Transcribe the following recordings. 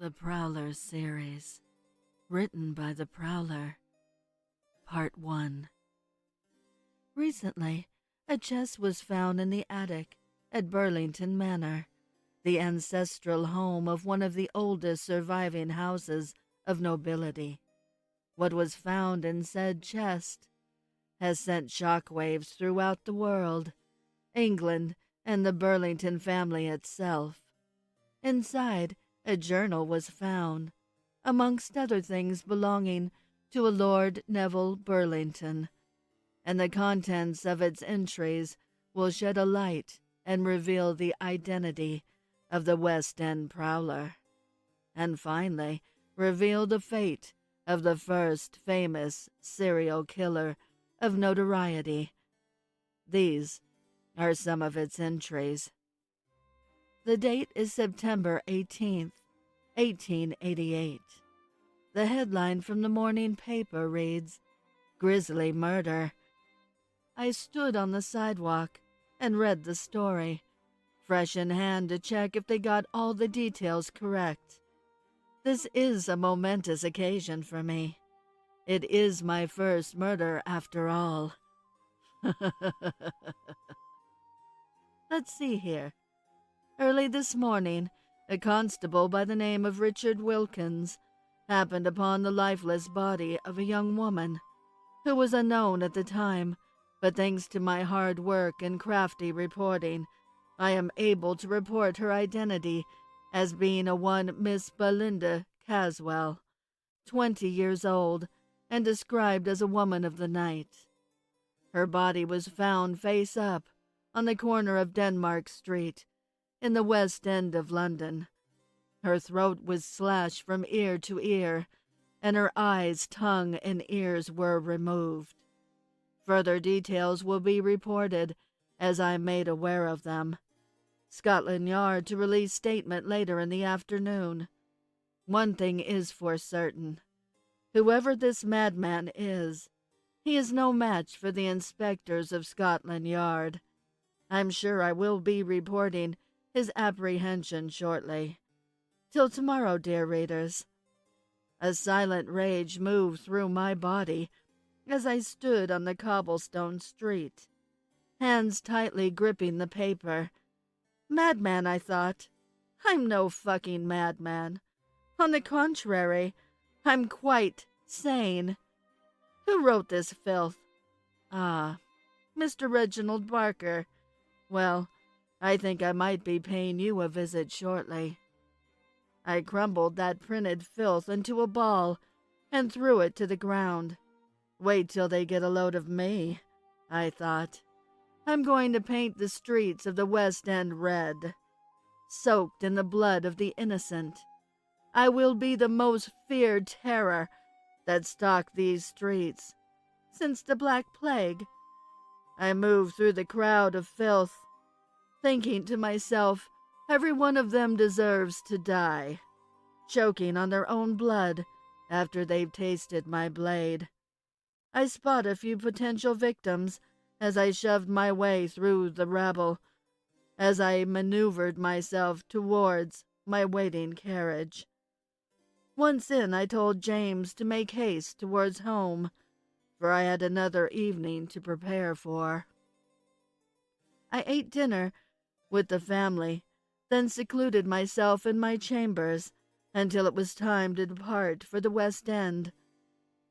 The Prowler Series, written by the Prowler. Part 1. Recently, a chest was found in the attic at Burlington Manor, the ancestral home of one of the oldest surviving houses of nobility. What was found in said chest has sent shockwaves throughout the world, England, and the Burlington family itself. Inside, a journal was found, amongst other things belonging to a Lord Neville Burlington, and the contents of its entries will shed a light and reveal the identity of the West End prowler, and finally reveal the fate of the first famous serial killer of notoriety. These are some of its entries. The date is September 18th, 1888. The headline from the morning paper reads, "Grisly Murder." I stood on the sidewalk and read the story, fresh in hand to check if they got all the details correct. This is a momentous occasion for me. It is my first murder after all. Let's see here. Early this morning, a constable by the name of Richard Wilkins happened upon the lifeless body of a young woman who was unknown at the time, but thanks to my hard work and crafty reporting, I am able to report her identity as being a one Miss Belinda Caswell, 20 years old, and described as a woman of the night. Her body was found face up on the corner of Denmark Street, in the West End of London. Her throat was slashed from ear to ear, and her eyes, tongue, and ears were removed. Further details will be reported as I am made aware of them. Scotland Yard to release statement later in the afternoon. One thing is for certain. Whoever this madman is, he is no match for the inspectors of Scotland Yard. I'm sure I will be reporting his apprehension shortly. Till tomorrow, dear readers. A silent rage moved through my body as I stood on the cobblestone street, hands tightly gripping the paper. Madman, I thought. I'm no fucking madman. On the contrary, I'm quite sane. Who wrote this filth? Ah, Mr. Reginald Barker. Well, I think I might be paying you a visit shortly. I crumbled that printed filth into a ball and threw it to the ground. Wait till they get a load of me, I thought. I'm going to paint the streets of the West End red, soaked in the blood of the innocent. I will be the most feared terror that stalked these streets since the Black Plague. I moved through the crowd of filth, thinking to myself, every one of them deserves to die, choking on their own blood after they've tasted my blade. I spot a few potential victims as I shoved my way through the rabble, as I maneuvered myself towards my waiting carriage. Once in, I told James to make haste towards home, for I had another evening to prepare for. I ate dinner with the family, then secluded myself in my chambers until it was time to depart for the West End.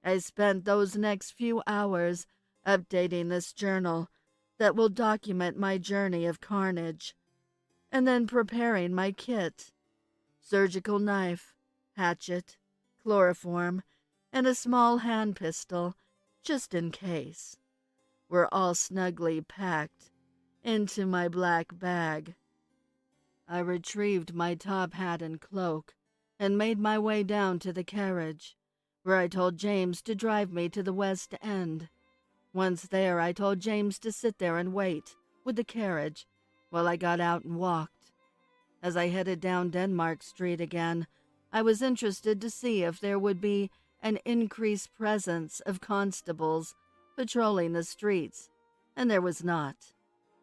I spent those next few hours updating this journal that will document my journey of carnage, and then preparing my kit: surgical knife, hatchet, chloroform, and a small hand pistol, just in case, were all snugly packed into my black bag. I retrieved my top hat and cloak and made my way down to the carriage, where I told James to drive me to the West End. Once there, I told James to sit there and wait with the carriage while I got out and walked. As I headed down Denmark Street again, I was interested to see if there would be an increased presence of constables patrolling the streets, and there was not.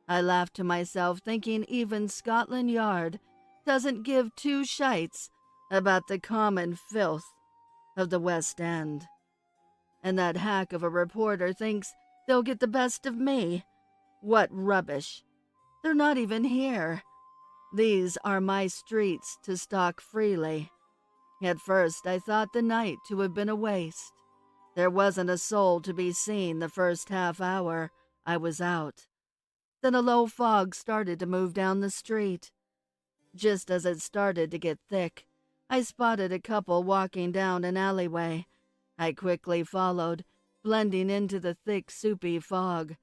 I laughed to myself, thinking even Scotland Yard doesn't give two shites about the common filth of the West End. And that hack of a reporter thinks they'll get the best of me. What rubbish. They're not even here. These are my streets to stalk freely. At first I thought the night to have been a waste. There wasn't a soul to be seen the first half hour I was out. Then a low fog started to move down the street. Just as it started to get thick, I spotted a couple walking down an alleyway. I quickly followed, blending into the thick, soupy fog.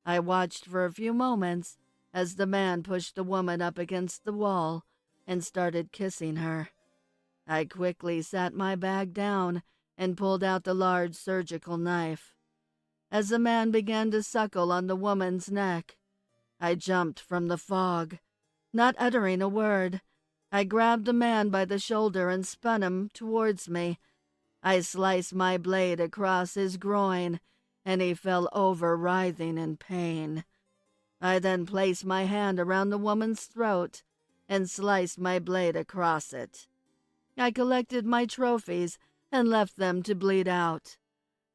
I watched for a few moments as the man pushed the woman up against the wall and started kissing her. I quickly sat my bag down and pulled out the large surgical knife. As the man began to suckle on the woman's neck, I jumped from the fog. Not uttering a word, I grabbed the man by the shoulder and spun him towards me. I sliced my blade across his groin, and he fell over writhing in pain. I then placed my hand around the woman's throat and sliced my blade across it. I collected my trophies and left them to bleed out.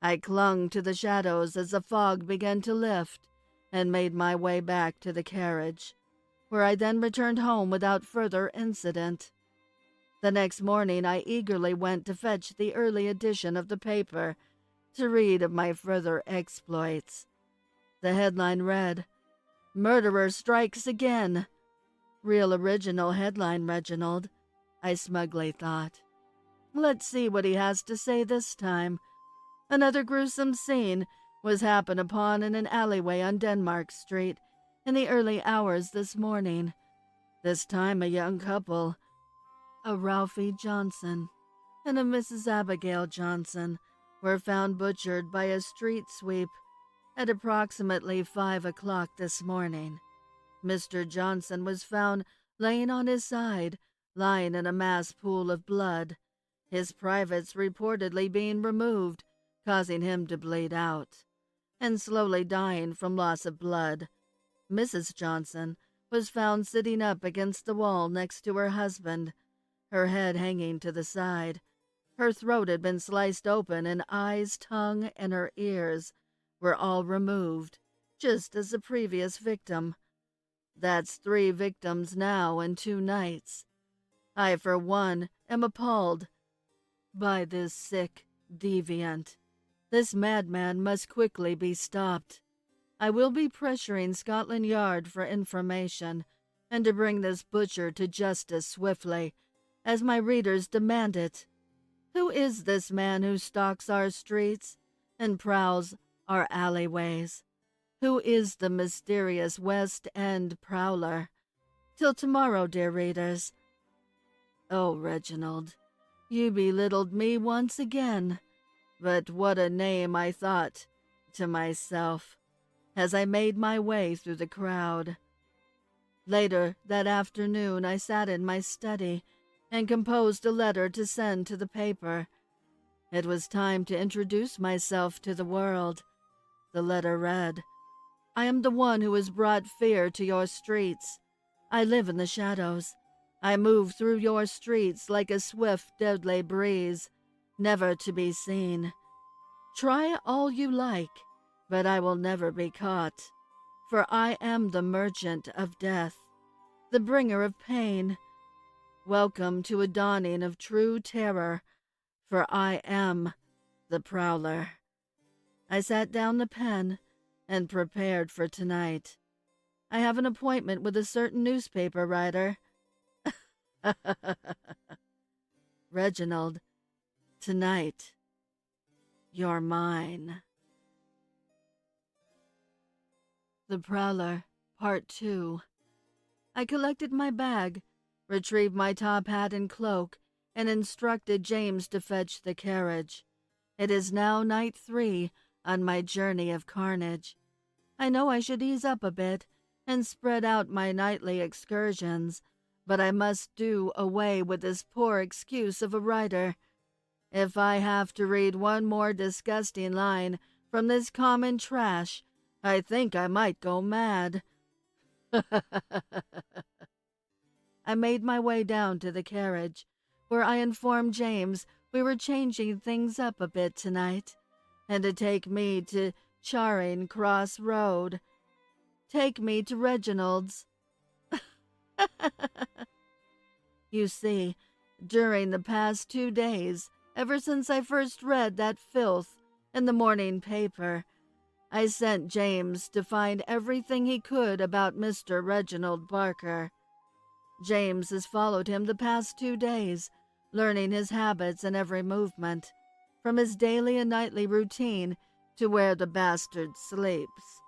I clung to the shadows as the fog began to lift and made my way back to the carriage, where I then returned home without further incident. The next morning I eagerly went to fetch the early edition of the paper to read of my further exploits. The headline read, "Murderer Strikes Again." Real original headline, Reginald, I smugly thought. Let's see what he has to say this time. Another gruesome scene was happened upon in an alleyway on Denmark Street in the early hours this morning. This time a young couple, a Ralphie Johnson and a Mrs. Abigail Johnson, were found butchered by a street sweep at approximately 5 o'clock this morning. Mr. Johnson was found laying on his side, lying in a mass pool of blood, his privates reportedly being removed, causing him to bleed out, and slowly dying from loss of blood. Mrs. Johnson was found sitting up against the wall next to her husband, her head hanging to the side. Her throat had been sliced open, and eyes, tongue, and her ears were all removed, just as the previous victim. That's 3 victims now in 2 nights. I, for one, am appalled by this sick deviant. This madman must quickly be stopped. I will be pressuring Scotland Yard for information, and to bring this butcher to justice swiftly, as my readers demand it. Who is this man who stalks our streets and prowls our alleyways? Who is the mysterious West End prowler? Till tomorrow, dear readers. Oh, Reginald, you belittled me once again, but what a name, I thought to myself, as I made my way through the crowd. Later that afternoon I sat in my study and composed a letter to send to the paper. It was time to introduce myself to the world. The letter read, "I am the one who has brought fear to your streets. I live in the shadows. I move through your streets like a swift, deadly breeze, never to be seen. Try all you like, but I will never be caught, for I am the merchant of death, the bringer of pain. Welcome to a dawning of true terror, for I am the Prowler." I sat down the pen and prepared for tonight. I have an appointment with a certain newspaper writer. Reginald, tonight, you're mine. The Prowler, Part 2. I collected my bag, retrieved my top hat and cloak, and instructed James to fetch the carriage. It is now night 3 on my journey of carnage. I know I should ease up a bit and spread out my nightly excursions, but I must do away with this poor excuse of a writer. If I have to read one more disgusting line from this common trash, I think I might go mad. I made my way down to the carriage, where I informed James we were changing things up a bit tonight, and to take me to Charing Cross Road. Take me to Reginald's. You see, during the past 2 days, ever since I first read that filth in the morning paper, I sent James to find everything he could about Mr. Reginald Barker. James has followed him the past 2 days, learning his habits and every movement, from his daily and nightly routine to where the bastard sleeps.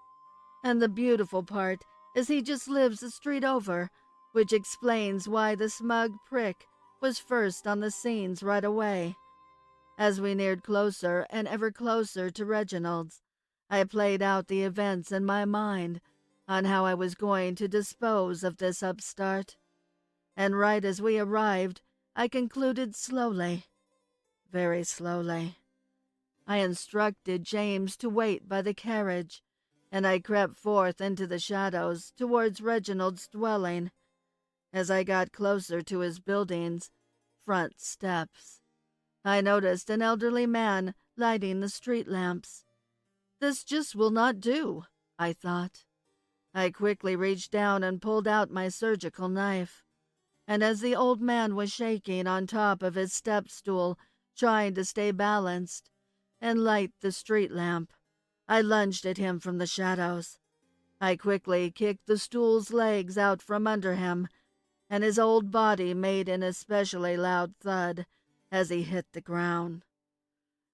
And the beautiful part is he just lives a street over, which explains why the smug prick was first on the scenes right away. As we neared closer and ever closer to Reginald's, I played out the events in my mind on how I was going to dispose of this upstart. And right as we arrived, I concluded slowly, very slowly. I instructed James to wait by the carriage, and I crept forth into the shadows towards Reginald's dwelling. As I got closer to his building's front steps, I noticed an elderly man lighting the street lamps. This just will not do, I thought. I quickly reached down and pulled out my surgical knife, and as the old man was shaking on top of his step stool, trying to stay balanced and light the street lamp, I lunged at him from the shadows. I quickly kicked the stool's legs out from under him, and his old body made an especially loud thud as he hit the ground.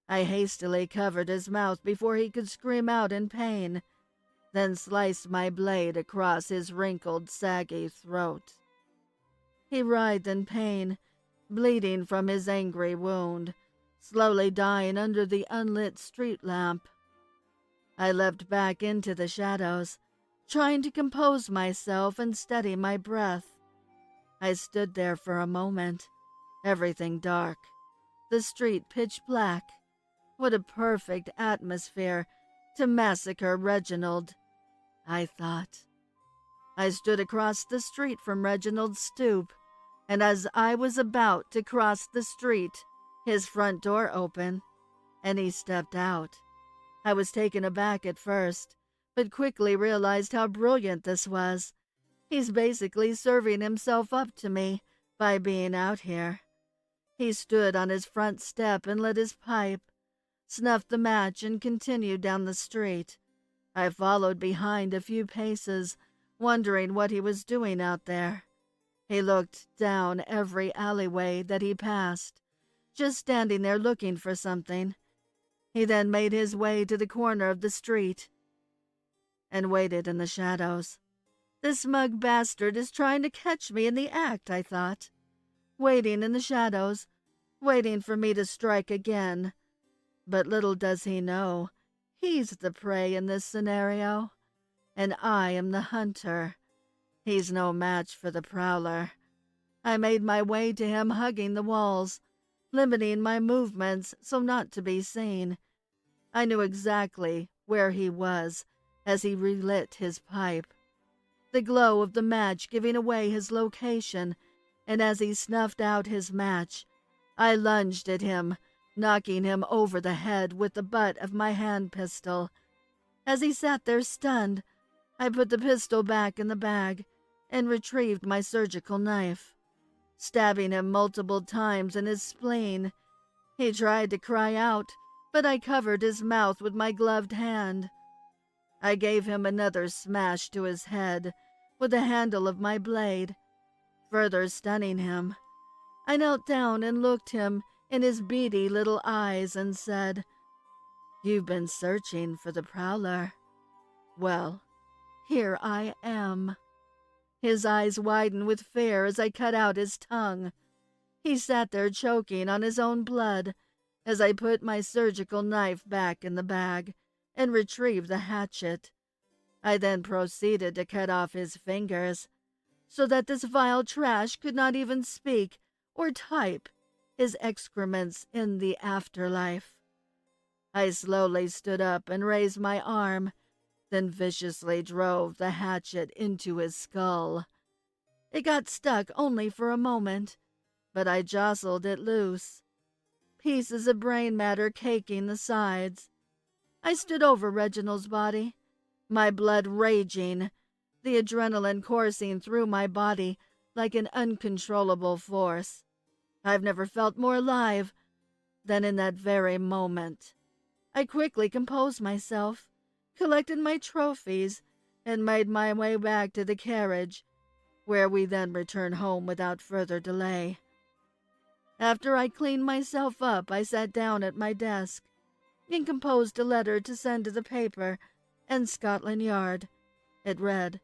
I hastily covered his mouth before he could scream out in pain, then sliced my blade across his wrinkled, saggy throat. He writhed in pain, bleeding from his angry wound, slowly dying under the unlit street lamp. I leapt back into the shadows, trying to compose myself and steady my breath. I stood there for a moment, everything dark, the street pitch black. What a perfect atmosphere to massacre Reginald, I thought. I stood across the street from Reginald's stoop, and as I was about to cross the street, his front door opened, and he stepped out. I was taken aback at first, but quickly realized how brilliant this was. He's basically serving himself up to me by being out here. He stood on his front step and lit his pipe, snuffed the match, and continued down the street. I followed behind a few paces, wondering what he was doing out there. He looked down every alleyway that he passed, just standing there looking for something. He then made his way to the corner of the street and waited in the shadows. This smug bastard is trying to catch me in the act, I thought. Waiting in the shadows, waiting for me to strike again. But little does he know, he's the prey in this scenario, and I am the hunter. He's no match for the prowler. I made my way to him, hugging the walls, limiting my movements so not to be seen. I knew exactly where he was as he relit his pipe, the glow of the match giving away his location, and as he snuffed out his match, I lunged at him, knocking him over the head with the butt of my hand pistol. As he sat there stunned, I put the pistol back in the bag and retrieved my surgical knife, stabbing him multiple times in his spleen. He tried to cry out, but I covered his mouth with my gloved hand. I gave him another smash to his head with the handle of my blade, further stunning him. I knelt down and looked him in his beady little eyes and said, "You've been searching for the prowler. Well, here I am." His eyes widened with fear as I cut out his tongue. He sat there choking on his own blood as I put my surgical knife back in the bag and retrieved the hatchet. I then proceeded to cut off his fingers so that this vile trash could not even speak or type his excrements in the afterlife. I slowly stood up and raised my arm, then viciously drove the hatchet into his skull. It got stuck only for a moment, but I jostled it loose. Pieces of brain matter caking the sides. I stood over Reginald's body, my blood raging, the adrenaline coursing through my body like an uncontrollable force. I've never felt more alive than in that very moment. I quickly composed myself, collected my trophies, and made my way back to the carriage, where we then returned home without further delay. After I cleaned myself up, I sat down at my desk and composed a letter to send to the paper and Scotland Yard. It read,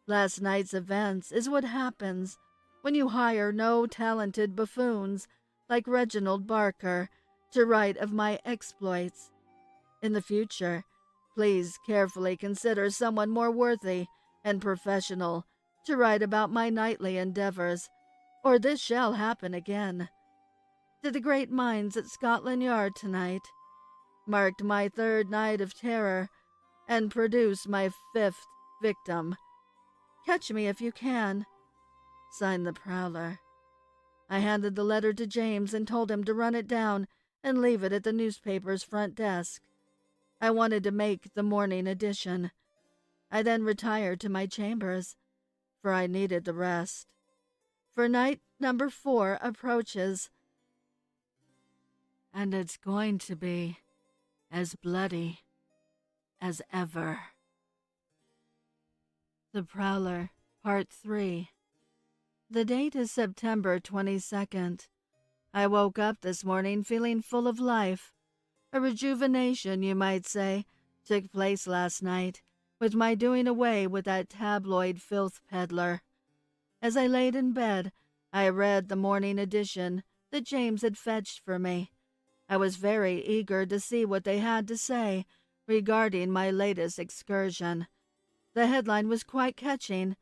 "Last night's events is what happens when you hire no talented buffoons like Reginald Barker to write of my exploits. In the future, please carefully consider someone more worthy and professional to write about my nightly endeavors, or this shall happen again. To the great minds at Scotland Yard tonight, marked my 3rd night of terror, and produced my 5th victim. Catch me if you can." Signed the Prowler. I handed the letter to James and told him to run it down and leave it at the newspaper's front desk. I wanted to make the morning edition. I then retired to my chambers, for I needed the rest. For night number 4 approaches, and it's going to be as bloody as ever. The Prowler, Part 3. The date is September 22nd. I woke up this morning feeling full of life. A rejuvenation, you might say, took place last night, with my doing away with that tabloid filth peddler. As I laid in bed, I read the morning edition that James had fetched for me. I was very eager to see what they had to say regarding my latest excursion. The headline was quite catching.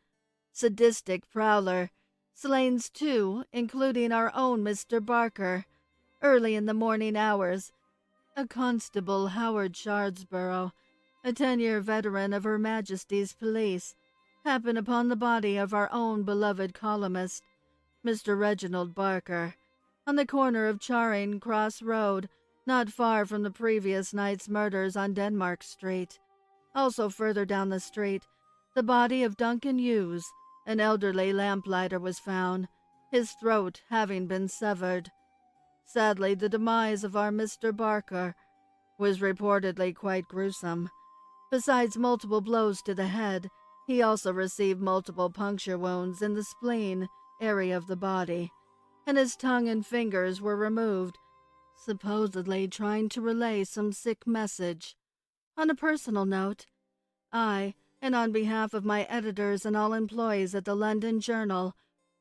"Sadistic Prowler slains 2, including our own Mr. Barker, early in the morning hours. A Constable Howard Shardsborough, a 10-year veteran of Her Majesty's Police, happened upon the body of our own beloved columnist, Mr. Reginald Barker, on the corner of Charing Cross Road, not far from the previous night's murders on Denmark Street. Also further down the street, the body of Duncan Hughes, an elderly lamplighter, was found, his throat having been severed. Sadly, the demise of our Mr. Barker was reportedly quite gruesome. Besides multiple blows to the head, he also received multiple puncture wounds in the spleen area of the body, and his tongue and fingers were removed, supposedly trying to relay some sick message. On a personal note, I, and on behalf of my editors and all employees at the London Journal,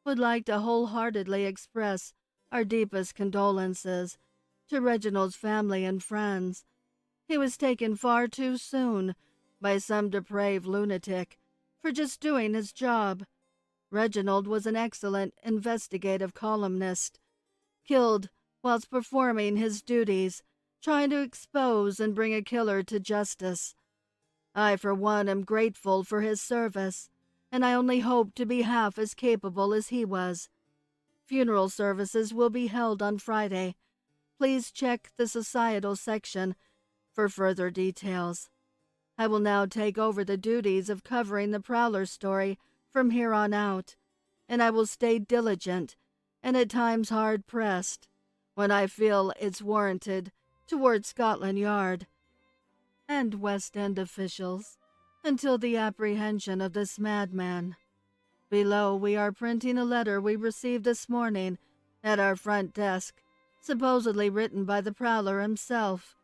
would like to wholeheartedly express our deepest condolences to Reginald's family and friends. He was taken far too soon by some depraved lunatic for just doing his job. Reginald was an excellent investigative columnist, killed whilst performing his duties, trying to expose and bring a killer to justice. I, for one, am grateful for his service, and I only hope to be half as capable as he was. Funeral services will be held on Friday. Please check the societal section for further details. I will now take over the duties of covering the Prowler story from here on out, and I will stay diligent and at times hard-pressed when I feel it's warranted toward Scotland Yard and West End officials until the apprehension of this madman. Below, we are printing a letter we received this morning at our front desk, supposedly written by the Prowler himself.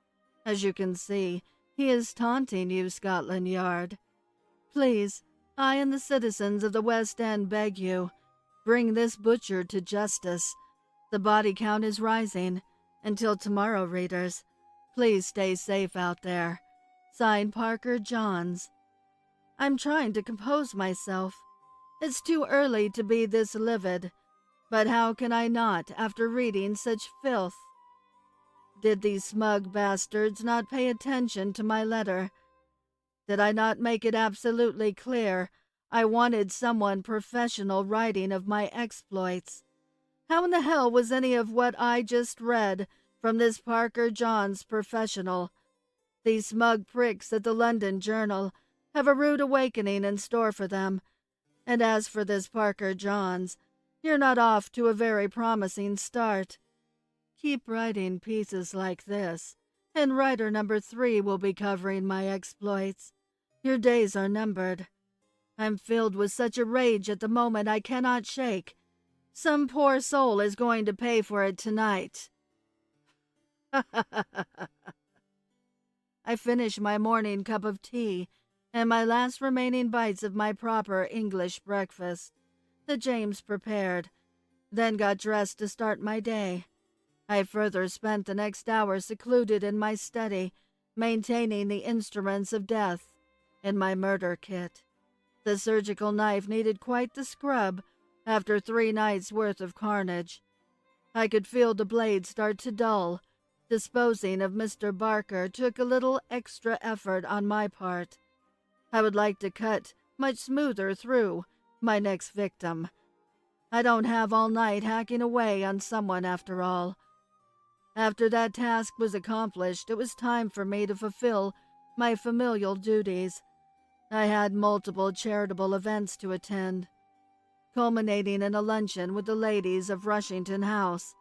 As you can see, he is taunting you, Scotland Yard. Please, I and the citizens of the West End beg you, bring this butcher to justice. The body count is rising. Until tomorrow, readers, please stay safe out there. Signed, Parker Johns. I'm trying to compose myself. It's too early to be this livid, but how can I not after reading such filth? Did these smug bastards not pay attention to my letter? Did I not make it absolutely clear I wanted someone professional writing of my exploits? How in the hell was any of what I just read from this Parker Johns professional? These smug pricks at the London Journal have a rude awakening in store for them. And as for this Parker Johns, you're not off to a very promising start. Keep writing pieces like this, and writer number 3 will be covering my exploits. Your days are numbered. I'm filled with such a rage at the moment I cannot shake. Some poor soul is going to pay for it tonight. I finish my morning cup of tea and my last remaining bites of my proper English breakfast that James prepared, then got dressed to start my day. I further spent the next hour secluded in my study, maintaining the instruments of death in my murder kit. The surgical knife needed quite the scrub after 3 nights' worth of carnage. I could feel the blade start to dull. Disposing of Mr. Barker took a little extra effort on my part. I would like to cut much smoother through my next victim. I don't have all night hacking away on someone after all. After that task was accomplished, it was time for me to fulfill my familial duties. I had multiple charitable events to attend, culminating in a luncheon with the ladies of Rushington House,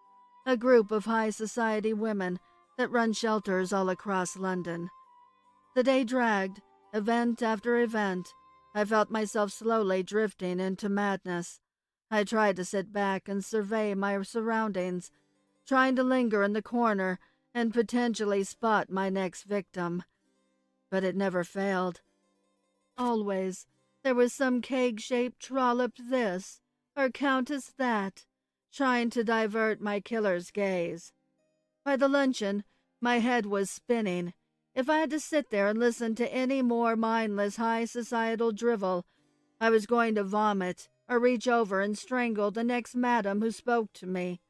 a group of high society women that run shelters all across London. The day dragged, event after event. I felt myself slowly drifting into madness. I tried to sit back and survey my surroundings, trying to linger in the corner and potentially spot my next victim. But it never failed. Always, there was some keg-shaped trollop this, or countess that, trying to divert my killer's gaze. By the luncheon, my head was spinning. If I had to sit there and listen to any more mindless high societal drivel, I was going to vomit or reach over and strangle the next madam who spoke to me.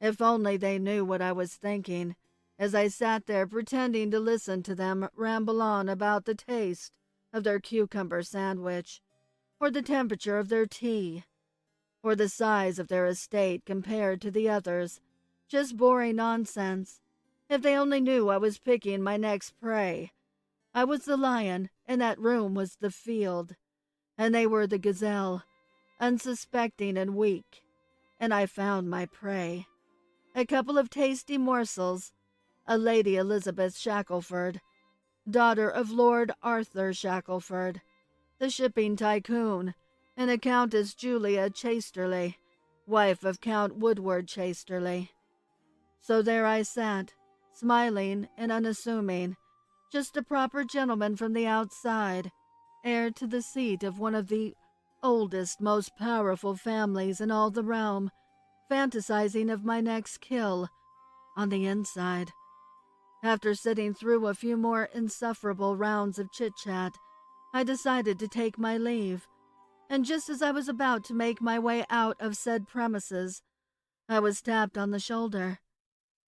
If only they knew what I was thinking, as I sat there pretending to listen to them ramble on about the taste of their cucumber sandwich, or the temperature of their tea, or the size of their estate compared to the others. Just boring nonsense. If they only knew I was picking my next prey. I was the lion, and that room was the field, and they were the gazelle, unsuspecting and weak, and I found my prey. A couple of tasty morsels, a Lady Elizabeth Shackelford, daughter of Lord Arthur Shackelford, the shipping tycoon, and a Countess Julia Chasterley, wife of Count Woodward Chasterley. So there I sat, smiling and unassuming, just a proper gentleman from the outside, heir to the seat of one of the oldest, most powerful families in all the realm, fantasizing of my next kill on the inside. After sitting through a few more insufferable rounds of chit-chat, I decided to take my leave, and just as I was about to make my way out of said premises, I was tapped on the shoulder.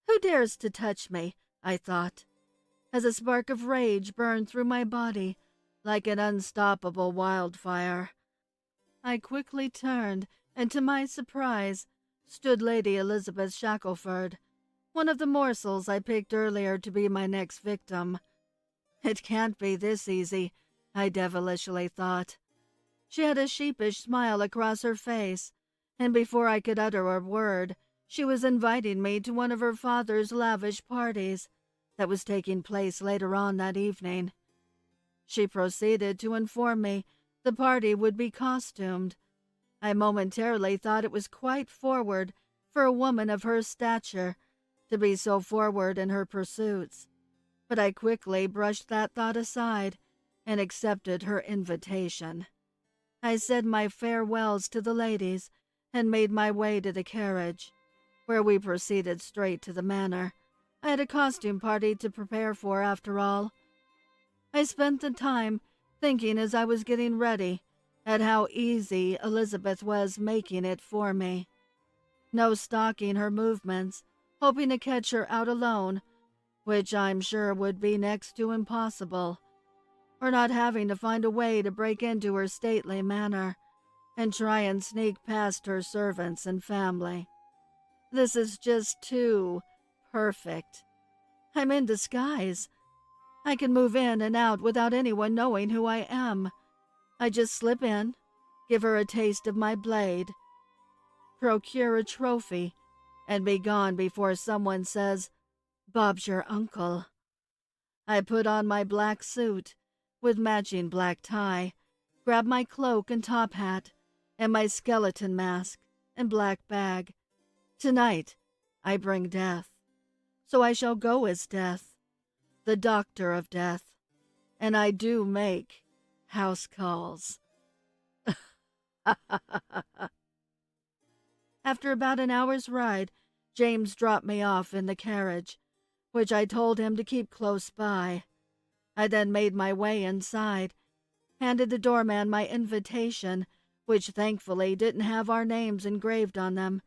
Who dares to touch me? I thought, as a spark of rage burned through my body like an unstoppable wildfire. I quickly turned, and to my surprise, stood Lady Elizabeth Shackelford, one of the morsels I picked earlier to be my next victim. It can't be this easy, I devilishly thought. She had a sheepish smile across her face, and before I could utter a word, she was inviting me to one of her father's lavish parties that was taking place later on that evening. She proceeded to inform me the party would be costumed. I momentarily thought it was quite forward for a woman of her stature to be so forward in her pursuits, but I quickly brushed that thought aside and accepted her invitation. I said my farewells to the ladies and made my way to the carriage, where we proceeded straight to the manor. I had a costume party to prepare for, after all. I spent the time thinking as I was getting ready at how easy Elizabeth was making it for me. No stalking her movements, hoping to catch her out alone, which I'm sure would be next to impossible, or not having to find a way to break into her stately manor. and try and sneak past her servants and family. This is just too perfect. I'm in disguise. I can move in and out without anyone knowing who I am. I just slip in, give her a taste of my blade, procure a trophy, and be gone before someone says, "Bob's your uncle." I put on my black suit with matching black tie, grab my cloak and top hat, and my skeleton mask and black bag. Tonight, I bring death, so I shall go as death, the doctor of death, and I do make house calls. After about an hour's ride, James dropped me off in the carriage, which I told him to keep close by. I then made my way inside, handed the doorman my invitation, which thankfully didn't have our names engraved on them,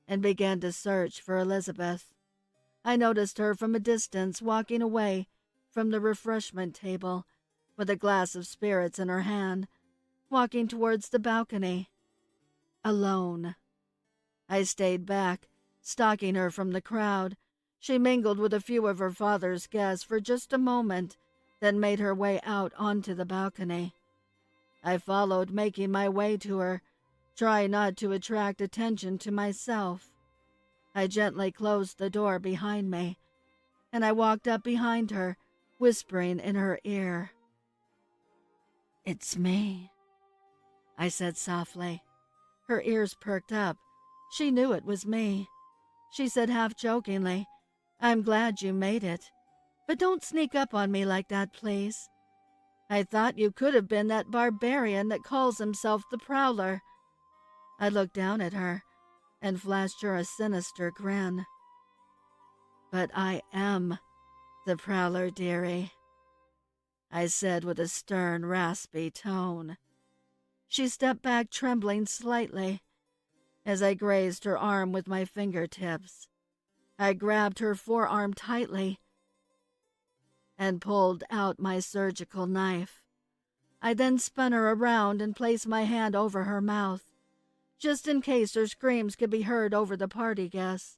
and began to search for Elizabeth. I noticed her from a distance walking away from the refreshment table, with a glass of spirits in her hand, walking towards the balcony. Alone. I stayed back, stalking her from the crowd. She mingled with a few of her father's guests for just a moment, then made her way out onto the balcony. I followed, making my way to her, trying not to attract attention to myself. I gently closed the door behind me, and I walked up behind her, whispering in her ear. "It's me," I said softly. Her ears perked up. She knew it was me. She said half-jokingly, "I'm glad you made it, but don't sneak up on me like that, please. I thought you could have been that barbarian that calls himself the Prowler." I looked down at her and flashed her a sinister grin. "But I am the Prowler, dearie," I said with a stern, raspy tone. She stepped back, trembling slightly. As I grazed her arm with my fingertips, I grabbed her forearm tightly and pulled out my surgical knife. I then spun her around and placed my hand over her mouth, just in case her screams could be heard over the party guests.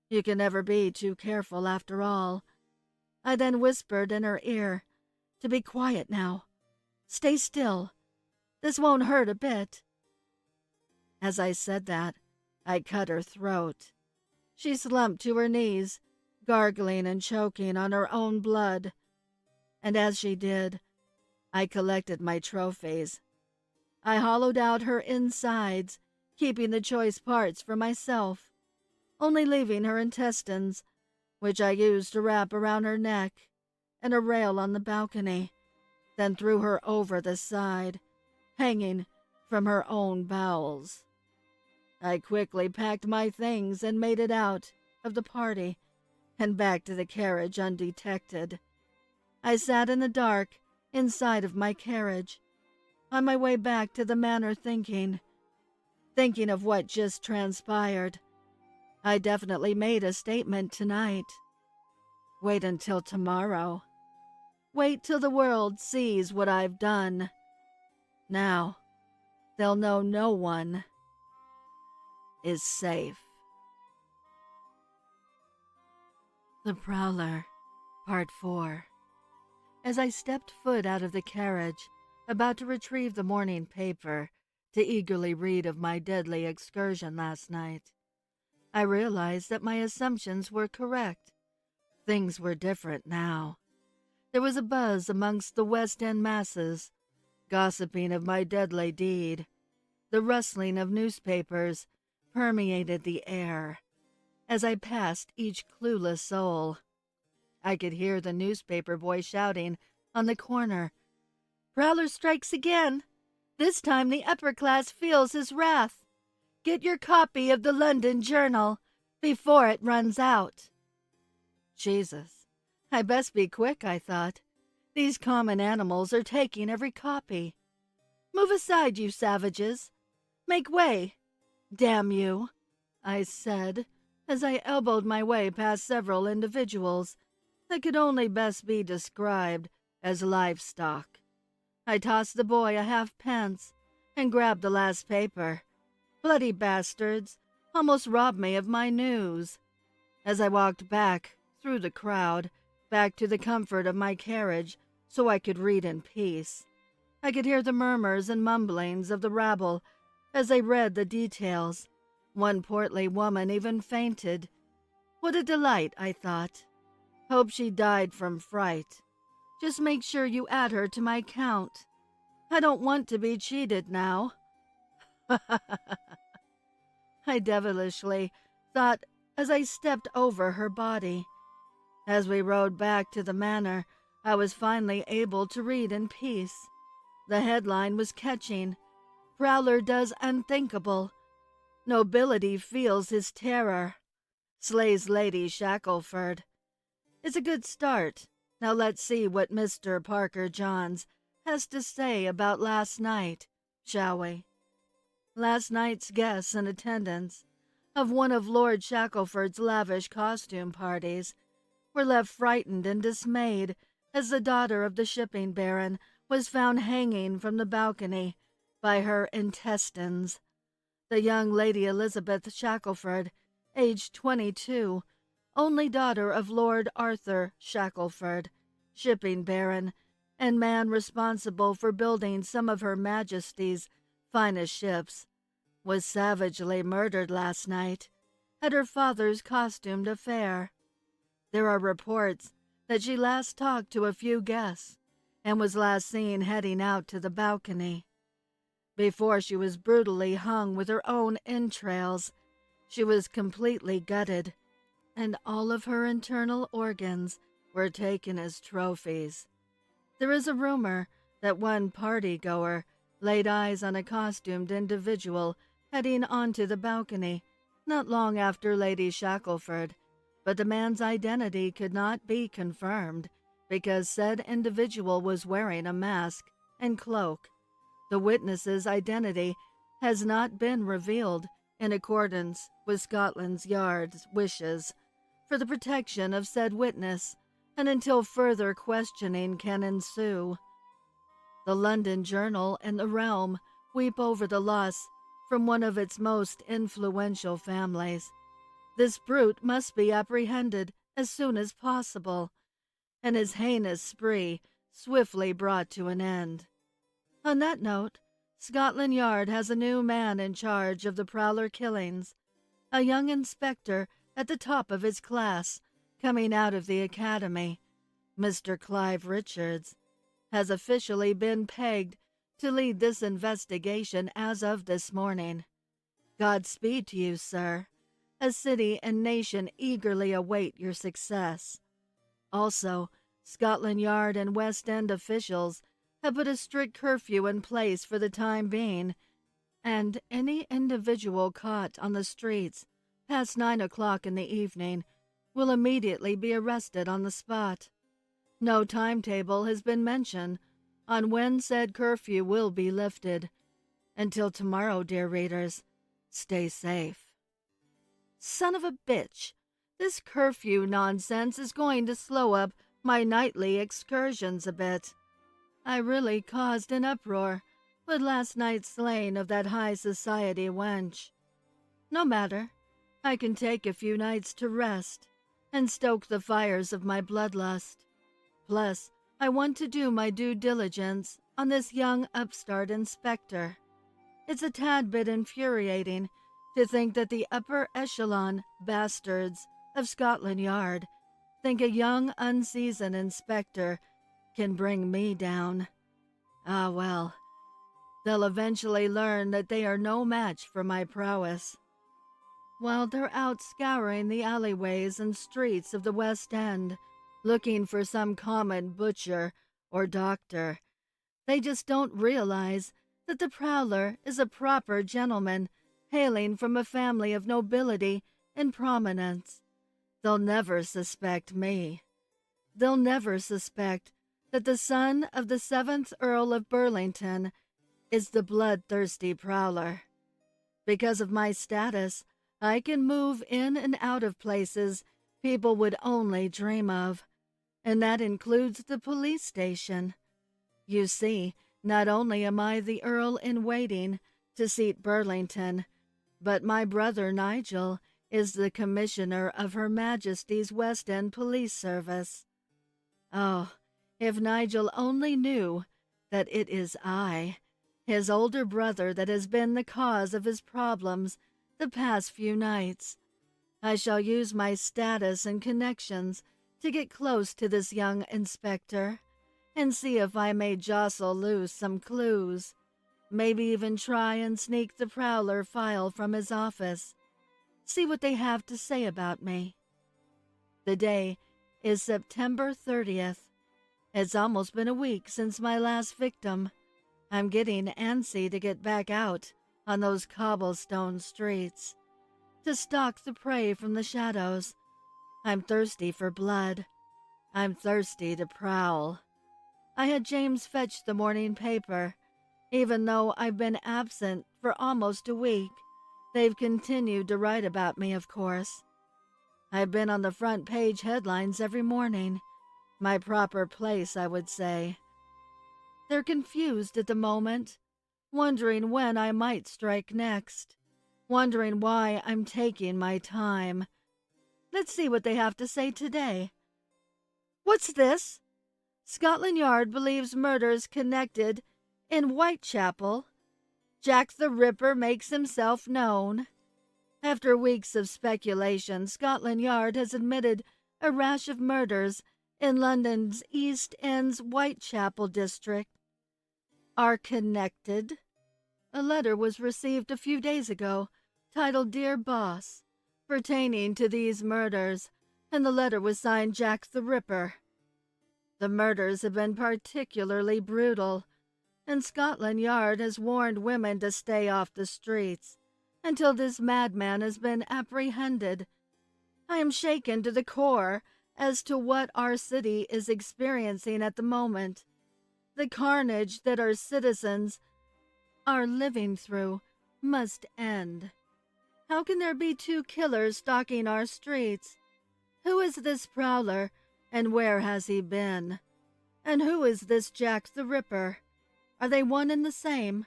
You can never be too careful after all. I then whispered in her ear to be quiet now. "Stay still. This won't hurt a bit." As I said that, I cut her throat. She slumped to her knees, gargling and choking on her own blood. And as she did, I collected my trophies. I hollowed out her insides, keeping the choice parts for myself, only leaving her intestines, which I used to wrap around her neck, and a rail on the balcony, then threw her over the side, hanging from her own bowels. I quickly packed my things and made it out of the party and back to the carriage undetected. I sat in the dark inside of my carriage, on my way back to the manor thinking of what just transpired. I definitely made a statement tonight. Wait until tomorrow. Wait till the world sees what I've done. Now, they'll know no one is safe. The Prowler, Part 4. As I stepped foot out of the carriage, about to retrieve the morning paper to eagerly read of my deadly excursion last night, I realized that my assumptions were correct. Things were different now. There was a buzz amongst the West End masses, gossiping of my deadly deed. The rustling of newspapers permeated the air. As I passed each clueless soul, I could hear the newspaper boy shouting on the corner, "Prowler strikes again. This time the upper class feels his wrath. Get your copy of the London Journal before it runs out." Jesus, I best be quick, I thought. These common animals are taking every copy. "Move aside, you savages. Make way. Damn you," I said, as I elbowed my way past several individuals that could only best be described as livestock. I tossed the boy a halfpence, and grabbed the last paper. Bloody bastards, almost robbed me of my news. As I walked back, through the crowd, back to the comfort of my carriage so I could read in peace, I could hear the murmurs and mumblings of the rabble as they read the details. One portly woman even fainted. What a delight, I thought. Hope she died from fright. Just make sure you add her to my count. I don't want to be cheated now. I devilishly thought as I stepped over her body. As we rode back to the manor, I was finally able to read in peace. The headline was catching. Prowler does unthinkable. Nobility feels his terror. Slays Lady Shackelford. It's a good start. Now let's see what Mr. Parker Johns has to say about last night, shall we? Last night's guests in attendance of one of Lord Shackelford's lavish costume parties were left frightened and dismayed as the daughter of the shipping baron was found hanging from the balcony by her intestines. The young Lady Elizabeth Shackelford, aged 22, only daughter of Lord Arthur Shackelford, shipping baron, and man responsible for building some of Her Majesty's finest ships, was savagely murdered last night at her father's costumed affair. There are reports that she last talked to a few guests and was last seen heading out to the balcony. Before she was brutally hung with her own entrails, she was completely gutted, and all of her internal organs were taken as trophies. There is a rumor that one party-goer laid eyes on a costumed individual heading onto the balcony not long after Lady Shackelford, but the man's identity could not be confirmed because said individual was wearing a mask and cloak. The witness's identity has not been revealed in accordance with Scotland Yard's wishes for the protection of said witness and until further questioning can ensue. The London Journal and the Realm weep over the loss from one of its most influential families. This brute must be apprehended as soon as possible, and his heinous spree swiftly brought to an end. On that note, Scotland Yard has a new man in charge of the Prowler killings, a young inspector at the top of his class, coming out of the academy. Mr. Clive Richards has officially been pegged to lead this investigation as of this morning. Godspeed to you, sir. A city and nation eagerly await your success. Also, Scotland Yard and West End officials have put a strict curfew in place for the time being, and any individual caught on the streets past 9 o'clock in the evening will immediately be arrested on the spot. No timetable has been mentioned on when said curfew will be lifted. Until tomorrow, dear readers, stay safe. Son of a bitch! This curfew nonsense is going to slow up my nightly excursions a bit. I really caused an uproar with last night's slaying of that high society wench. No matter, I can take a few nights to rest and stoke the fires of my bloodlust. Plus, I want to do my due diligence on this young upstart inspector. It's a tad bit infuriating to think that the upper echelon bastards of Scotland Yard think a young, unseasoned inspector can bring me down. Ah, well, they'll eventually learn that they are no match for my prowess. While they're out scouring the alleyways and streets of the West End, looking for some common butcher or doctor, they just don't realize that the Prowler is a proper gentleman hailing from a family of nobility and prominence. They'll never suspect me. They'll never suspect that the son of the 7th Earl of Burlington is the bloodthirsty Prowler. Because of my status, I can move in and out of places people would only dream of, and that includes the police station. You see, Not only am I the Earl-in-Waiting to seat Burlington, but my brother Nigel is the Commissioner of Her Majesty's West End Police Service. Oh, if Nigel only knew that it is I, his older brother, that has been the cause of his problems the past few nights. I shall use my status and connections to get close to this young inspector and see if I may jostle loose some clues, maybe even try and sneak the Prowler file from his office. See what they have to say about me. The day is September 30th. It's almost been a week since my last victim. I'm getting antsy to get back out on those cobblestone streets, to stalk the prey from the shadows. I'm thirsty for blood. I'm thirsty to prowl. I had James fetch the morning paper. Even though I've been absent for almost a week, they've continued to write about me, of course. I've been on the front page headlines every morning. My proper place, I would say. They're confused at the moment, wondering when I might strike next, wondering why I'm taking my time. Let's see what they have to say today. What's this? Scotland Yard believes murders connected in Whitechapel. Jack the Ripper makes himself known. After weeks of speculation, Scotland Yard has admitted a rash of murders in London's East End's Whitechapel district are connected. A letter was received a few days ago, titled Dear Boss, pertaining to these murders, and the letter was signed Jack the Ripper. The murders have been particularly brutal, and Scotland Yard has warned women to stay off the streets until this madman has been apprehended. I am shaken to the core as to what our city is experiencing at the moment. The carnage that our citizens are living through must end. How can there be two killers stalking our streets? Who is this Prowler, and where has he been? And who is this Jack the Ripper? Are they one and the same?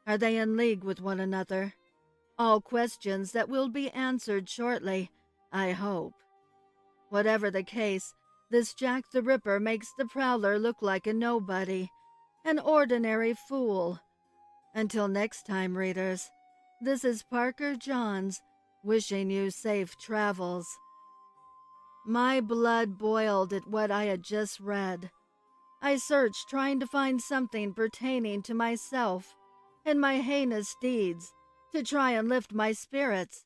Are they in league with one another? All questions that will be answered shortly, I hope. Whatever the case, this Jack the Ripper makes the Prowler look like a nobody, an ordinary fool. Until next time, readers, this is Parker Johns, wishing you safe travels. My blood boiled at what I had just read. I searched, trying to find something pertaining to myself and my heinous deeds to try and lift my spirits,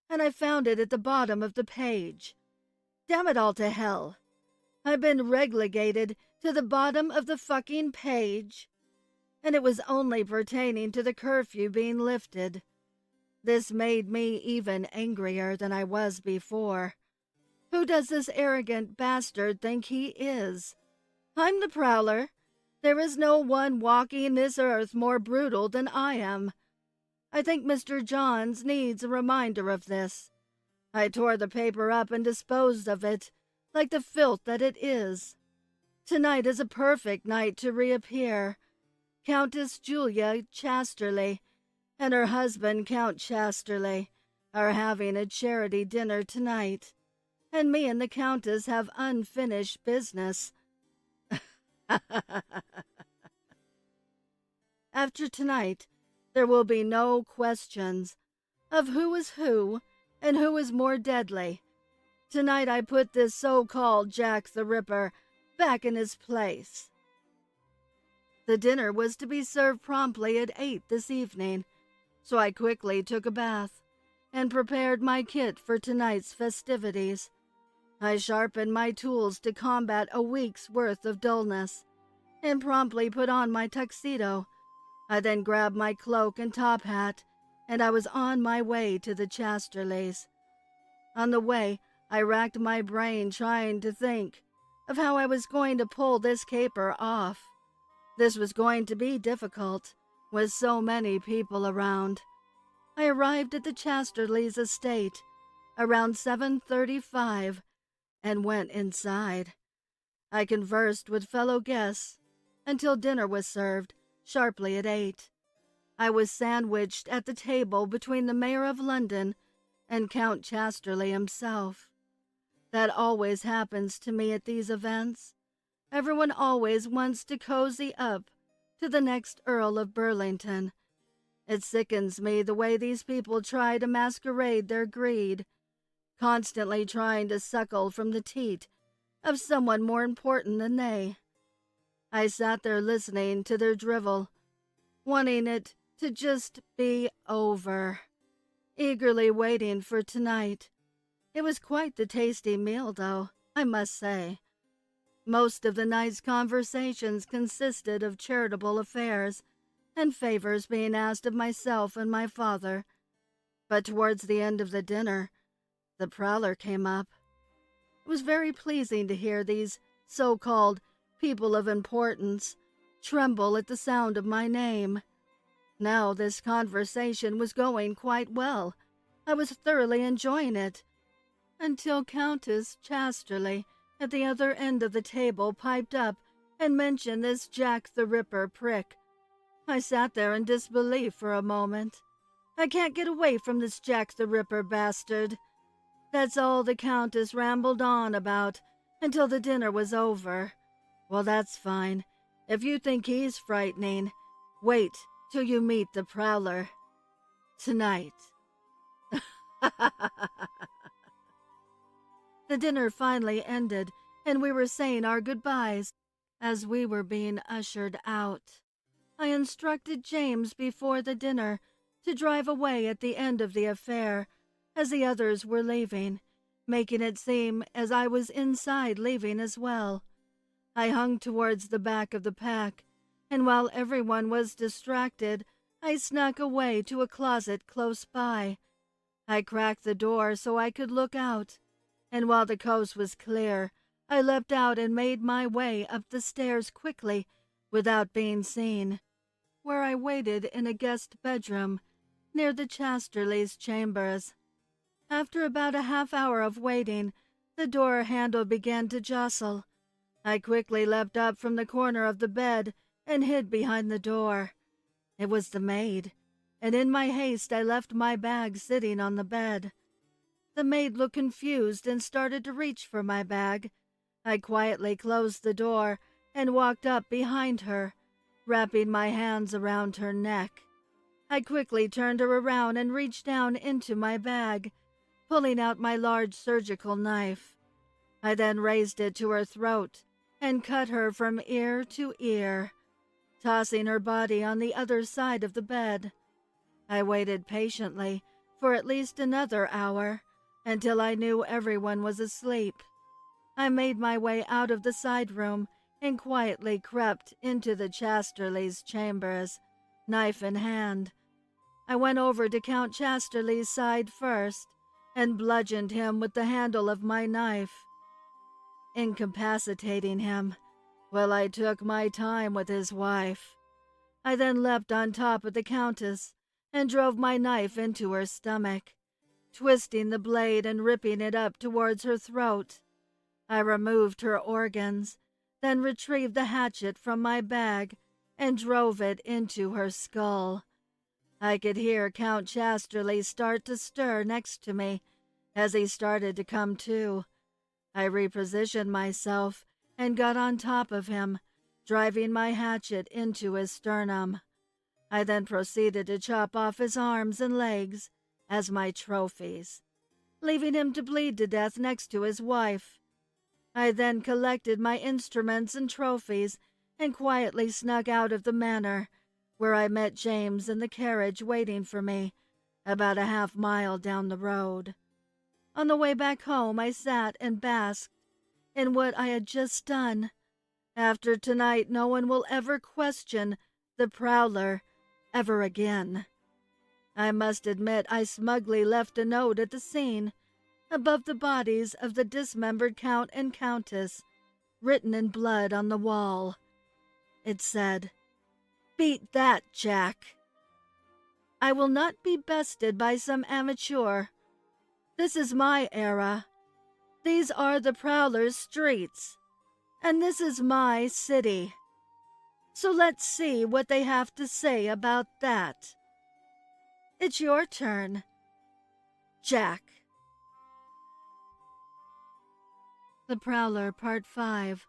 and I found it at the bottom of the page. Damn it all to hell. I've been relegated to the bottom of the fucking page, and it was only pertaining to the curfew being lifted. This made me even angrier than I was before. Who does this arrogant bastard think he is? I'm the Prowler. There is no one walking this earth more brutal than I am. I think Mr. Johns needs a reminder of this. I tore the paper up and disposed of it, like the filth that it is. Tonight is a perfect night to reappear. Countess Julia Chasterley and her husband, Count Chasterley, are having a charity dinner tonight, and me and the Countess have unfinished business. After tonight, there will be no questions of who is who and who is more deadly. Tonight I put this so-called Jack the Ripper back in his place. The dinner was to be served promptly at 8 this evening, so I quickly took a bath and prepared my kit for tonight's festivities. I sharpened my tools to combat a week's worth of dullness and promptly put on my tuxedo. I then grabbed my cloak and top hat, and I was on my way to the Chasterleys. On the way, I racked my brain trying to think of how I was going to pull this caper off. This was going to be difficult, with so many people around. I arrived at the Chasterleys' estate around 7:35 and went inside. I conversed with fellow guests until dinner was served sharply at 8. I was sandwiched at the table between the Mayor of London and Count Chasterley himself. That always happens to me at these events. Everyone always wants to cozy up to the next Earl of Burlington. It sickens me the way these people try to masquerade their greed, constantly trying to suckle from the teat of someone more important than they. I sat there listening to their drivel, wanting it to just be over, eagerly waiting for tonight. It was quite the tasty meal, though, I must say. Most of the night's conversations consisted of charitable affairs and favors being asked of myself and my father. But towards the end of the dinner, the Prowler came up. It was very pleasing to hear these so-called people of importance tremble at the sound of my name. Now this conversation was going quite well. I was thoroughly enjoying it, until Countess Chasterley at the other end of the table piped up and mentioned this Jack the Ripper prick. I sat there in disbelief for a moment. I can't get away from this Jack the Ripper bastard. That's all the Countess rambled on about until the dinner was over. Well, that's fine. If you think he's frightening, wait till you meet the Prowler. Tonight. The dinner finally ended, and we were saying our goodbyes. As we were being ushered out, I instructed James before the dinner to drive away at the end of the affair, as the others were leaving, making it seem as I was inside leaving as well. I hung towards the back of the pack, and while everyone was distracted, I snuck away to a closet close by. I cracked the door so I could look out, and while the coast was clear, I leapt out and made my way up the stairs quickly without being seen, where I waited in a guest bedroom near the Chasterley's chambers. After about a half hour of waiting, the door handle began to jostle. I quickly leapt up from the corner of the bed and hid behind the door. It was the maid, and in my haste I left my bag sitting on the bed. The maid looked confused and started to reach for my bag. I quietly closed the door and walked up behind her, wrapping my hands around her neck. I quickly turned her around and reached down into my bag, pulling out my large surgical knife. I then raised it to her throat and cut her from ear to ear, tossing her body on the other side of the bed. I waited patiently for at least another hour, until I knew everyone was asleep. I made my way out of the side room and quietly crept into the Chasterley's chambers, knife in hand. I went over to Count Chasterley's side first and bludgeoned him with the handle of my knife, incapacitating him while I took my time with his wife. I then leapt on top of the Countess and drove my knife into her stomach, twisting the blade and ripping it up towards her throat. I removed her organs, then retrieved the hatchet from my bag and drove it into her skull. I could hear Count Chasterley start to stir next to me as he started to come to. I repositioned myself and got on top of him, driving my hatchet into his sternum. I then proceeded to chop off his arms and legs as my trophies, leaving him to bleed to death next to his wife. I then collected my instruments and trophies and quietly snuck out of the manor, where I met James in the carriage waiting for me, about a half-mile down the road. On the way back home, I sat and basked in what I had just done. After tonight, no one will ever question the Prowler ever again. I must admit I smugly left a note at the scene, above the bodies of the dismembered Count and Countess, written in blood on the wall. It said, "Beat that, Jack. I will not be bested by some amateur. This is my era. These are the Prowler's streets, and this is my city. So let's see what they have to say about that. It's your turn, Jack. The Prowler, Part 5.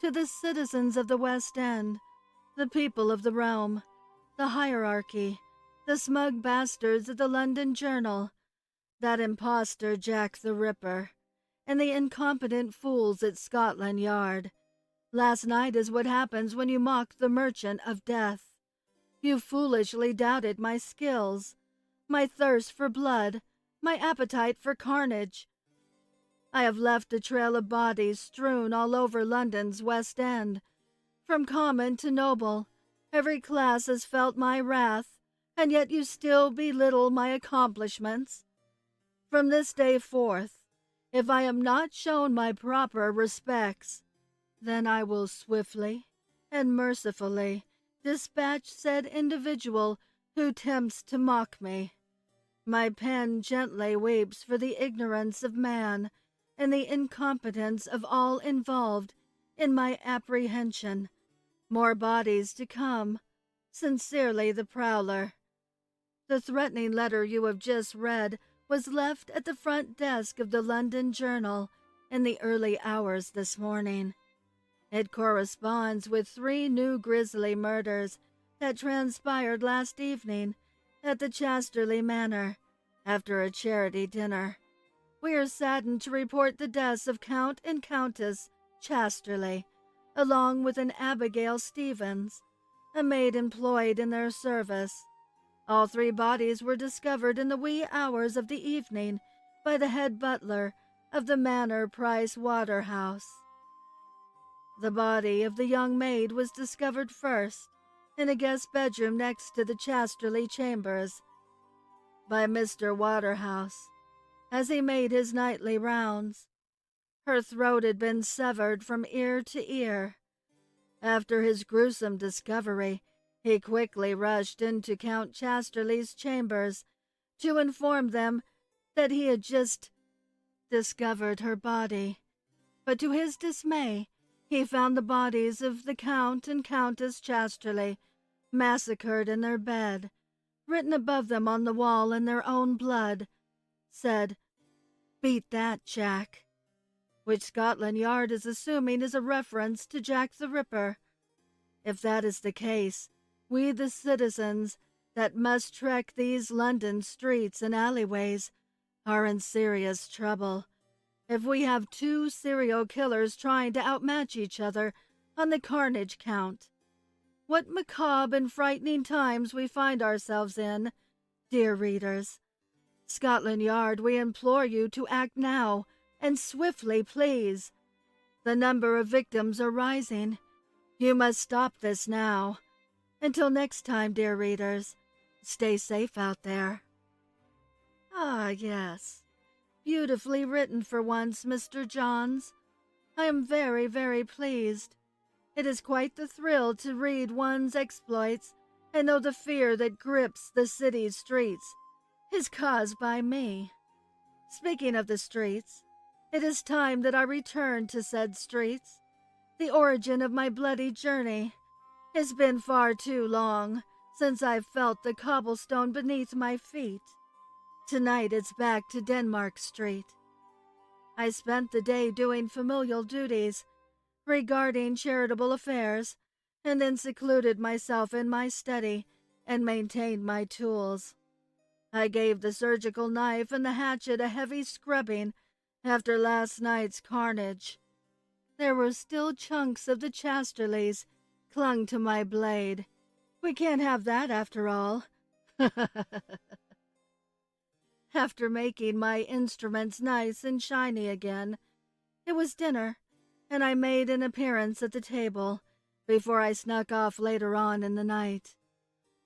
To the citizens of the West End, the people of the realm, the hierarchy, the smug bastards of the London Journal, that impostor Jack the Ripper, and the incompetent fools at Scotland Yard. Last night is what happens when you mock the merchant of death. You foolishly doubted my skills, my thirst for blood, my appetite for carnage. I have left a trail of bodies strewn all over London's West End. From common to noble, every class has felt my wrath, and yet you still belittle my accomplishments. From this day forth, if I am not shown my proper respects, then I will swiftly and mercifully dispatch said individual who tempts to mock me. My pen gently weeps for the ignorance of man and the incompetence of all involved in my apprehension. More bodies to come. Sincerely, the Prowler. The threatening letter you have just read was left at the front desk of the London Journal in the early hours this morning. It corresponds with 3 new grisly murders that transpired last evening at the Chasterley Manor after a charity dinner. We are saddened to report the deaths of Count and Countess Chasterley, along with an Abigail Stevens, a maid employed in their service. All 3 bodies were discovered in the wee hours of the evening by the head butler of the Manor Price Waterhouse. The body of the young maid was discovered first, in a guest bedroom next to the Chasterley chambers, by Mr. Waterhouse, as he made his nightly rounds. Her throat had been severed from ear to ear. After his gruesome discovery, he quickly rushed into Count Chasterley's chambers to inform them that he had just discovered her body. But to his dismay, he found the bodies of the Count and Countess Chasterley massacred in their bed. Written above them on the wall in their own blood said, "Beat that, Jack," which Scotland Yard is assuming is a reference to Jack the Ripper. If that is the case, we the citizens that must trek these London streets and alleyways are in serious trouble. If we have 2 serial killers trying to outmatch each other on the carnage count. What macabre and frightening times we find ourselves in, dear readers. Scotland Yard, we implore you to act now, and swiftly, please. The number of victims are rising. You must stop this now. Until next time, dear readers, stay safe out there. Ah, yes. Beautifully written for once, Mr. Johns. I am very, very pleased. It is quite the thrill to read one's exploits and know the fear that grips the city's streets is caused by me. Speaking of the streets, it is time that I return to said streets. The origin of my bloody journey has been far too long since I've felt the cobblestone beneath my feet. Tonight it's back to Denmark Street. I spent the day doing familial duties regarding charitable affairs, and then secluded myself in my study and maintained my tools. I gave the surgical knife and the hatchet a heavy scrubbing after last night's carnage. There were still chunks of the Chasterleys clung to my blade. We can't have that after all. After making my instruments nice and shiny again, it was dinner, and I made an appearance at the table before I snuck off later on in the night.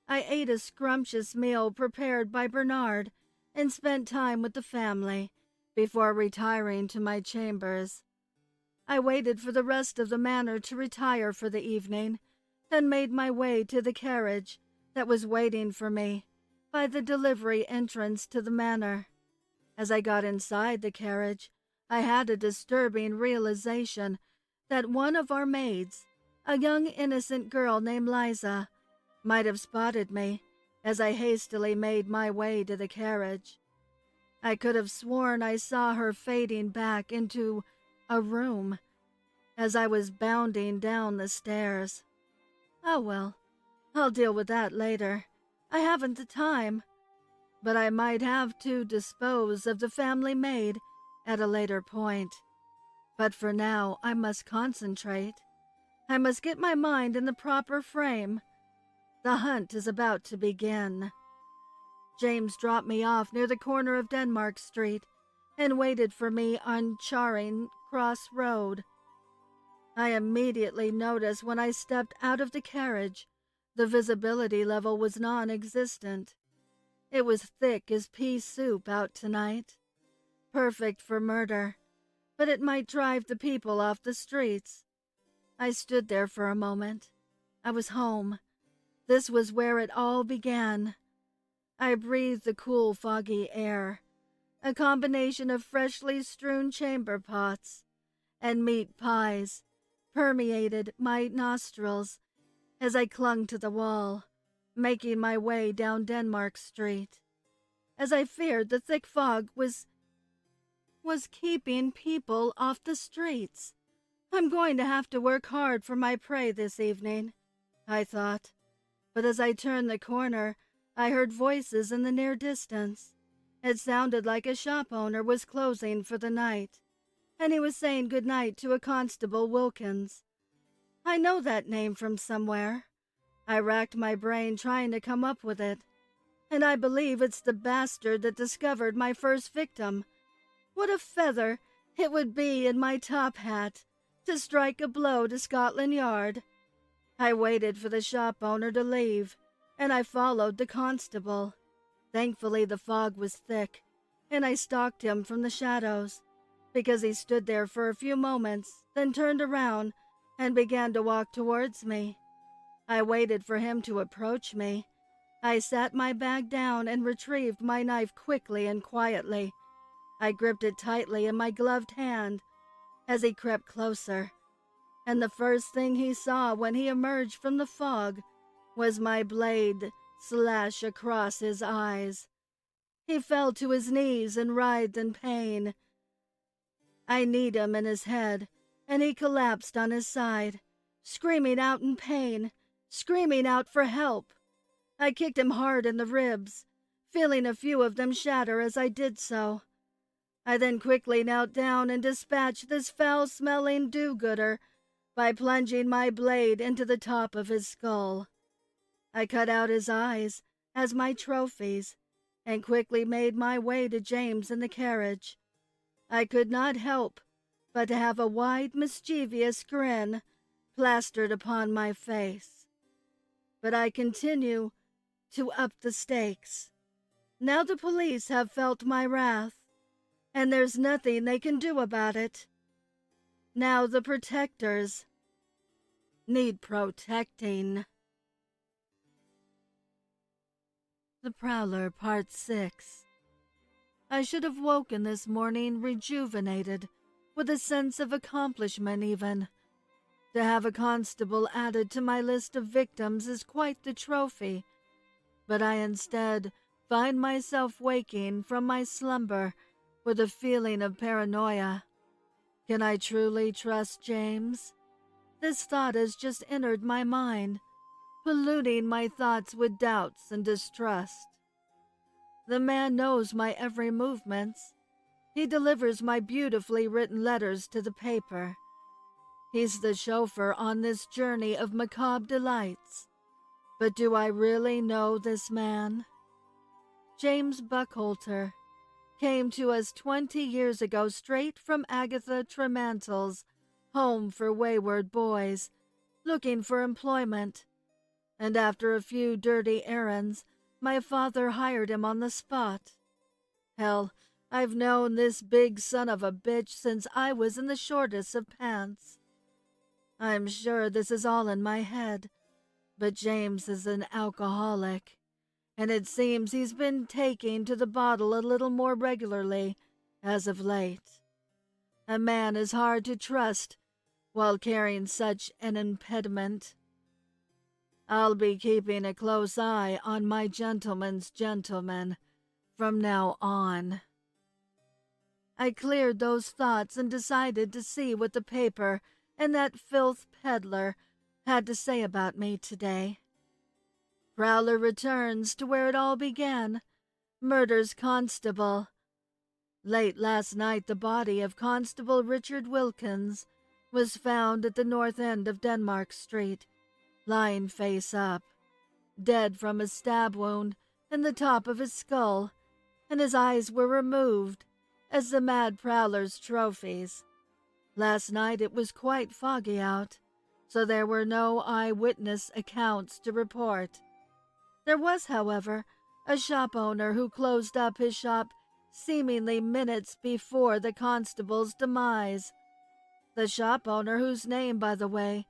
I ate a scrumptious meal prepared by Bernard and spent time with the family before retiring to my chambers. I waited for the rest of the manor to retire for the evening, then made my way to the carriage that was waiting for me by the delivery entrance to the manor. As I got inside the carriage, I had a disturbing realization that one of our maids, A young innocent girl named Liza might have spotted me as I hastily made my way to the carriage. I could have sworn I saw her fading back into a room as I was bounding down the stairs. Oh well, I'll deal with that later. I haven't the time. But I might have to dispose of the family maid at a later point. But for now, I must concentrate. I must get my mind in the proper frame. The hunt is about to begin. James dropped me off near the corner of Denmark Street and waited for me on Charing Cross Road. I immediately noticed when I stepped out of the carriage, the visibility level was non-existent. It was thick as pea soup out tonight. Perfect for murder, but it might drive the people off the streets. I stood there for a moment. I was home. This was where it all began. I breathed the cool, foggy air, a combination of freshly strewn chamber pots and meat pies permeated my nostrils as I clung to the wall, making my way down Denmark Street. As I feared, the thick fog was keeping people off the streets. I'm going to have to work hard for my prey this evening, I thought. But as I turned the corner, I heard voices in the near distance. It sounded like a shop owner was closing for the night, and he was saying good night to a Constable Wilkins. I know that name from somewhere. I racked my brain trying to come up with it, and I believe it's the bastard that discovered my first victim. What a feather it would be in my top hat to strike a blow to Scotland Yard. I waited for the shop owner to leave, and I followed the constable. Thankfully, the fog was thick, and I stalked him from the shadows, because he stood there for a few moments, then turned around and began to walk towards me. I waited for him to approach me. I sat my bag down and retrieved my knife quickly and quietly. I gripped it tightly in my gloved hand as he crept closer, and the first thing he saw when he emerged from the fog was my blade slash across his eyes. He fell to his knees and writhed in pain. I kneed him in his head, and he collapsed on his side, screaming out in pain, screaming out for help. I kicked him hard in the ribs, feeling a few of them shatter as I did so. I then quickly knelt down and dispatched this foul-smelling do-gooder by plunging my blade into the top of his skull. I cut out his eyes as my trophies and quickly made my way to James in the carriage. I could not help but to have a wide, mischievous grin plastered upon my face. But I continue to up the stakes. Now the police have felt my wrath, and there's nothing they can do about it. Now the protectors need protecting. The Prowler, Part 6. I should have woken this morning rejuvenated, with a sense of accomplishment even. To have a constable added to my list of victims is quite the trophy, but I instead find myself waking from my slumber with a feeling of paranoia. Can I truly trust James? This thought has just entered my mind, polluting my thoughts with doubts and distrust. The man knows my every movements. He delivers my beautifully written letters to the paper. He's the chauffeur on this journey of macabre delights. But do I really know this man? James Buckholter came to us 20 years ago straight from Agatha Tremantle's Home for Wayward Boys, looking for employment. And after a few dirty errands, my father hired him on the spot. Hell, I've known this big son of a bitch since I was in the shortest of pants. I'm sure this is all in my head, but James is an alcoholic, and it seems he's been taking to the bottle a little more regularly as of late. A man is hard to trust while carrying such an impediment. I'll be keeping a close eye on my gentleman's gentleman from now on. I cleared those thoughts and decided to see what the paper and that filth peddler had to say about me today. Prowler returns to where it all began. Murders constable. Late last night the body of Constable Richard Wilkins was found at the north end of Denmark Street, lying face up, dead from a stab wound in the top of his skull, and his eyes were removed as the mad prowler's trophies. Last night it was quite foggy out, so there were no eyewitness accounts to report. There was, however, a shop owner who closed up his shop seemingly minutes before the constable's demise. The shop owner, whose name, by the way,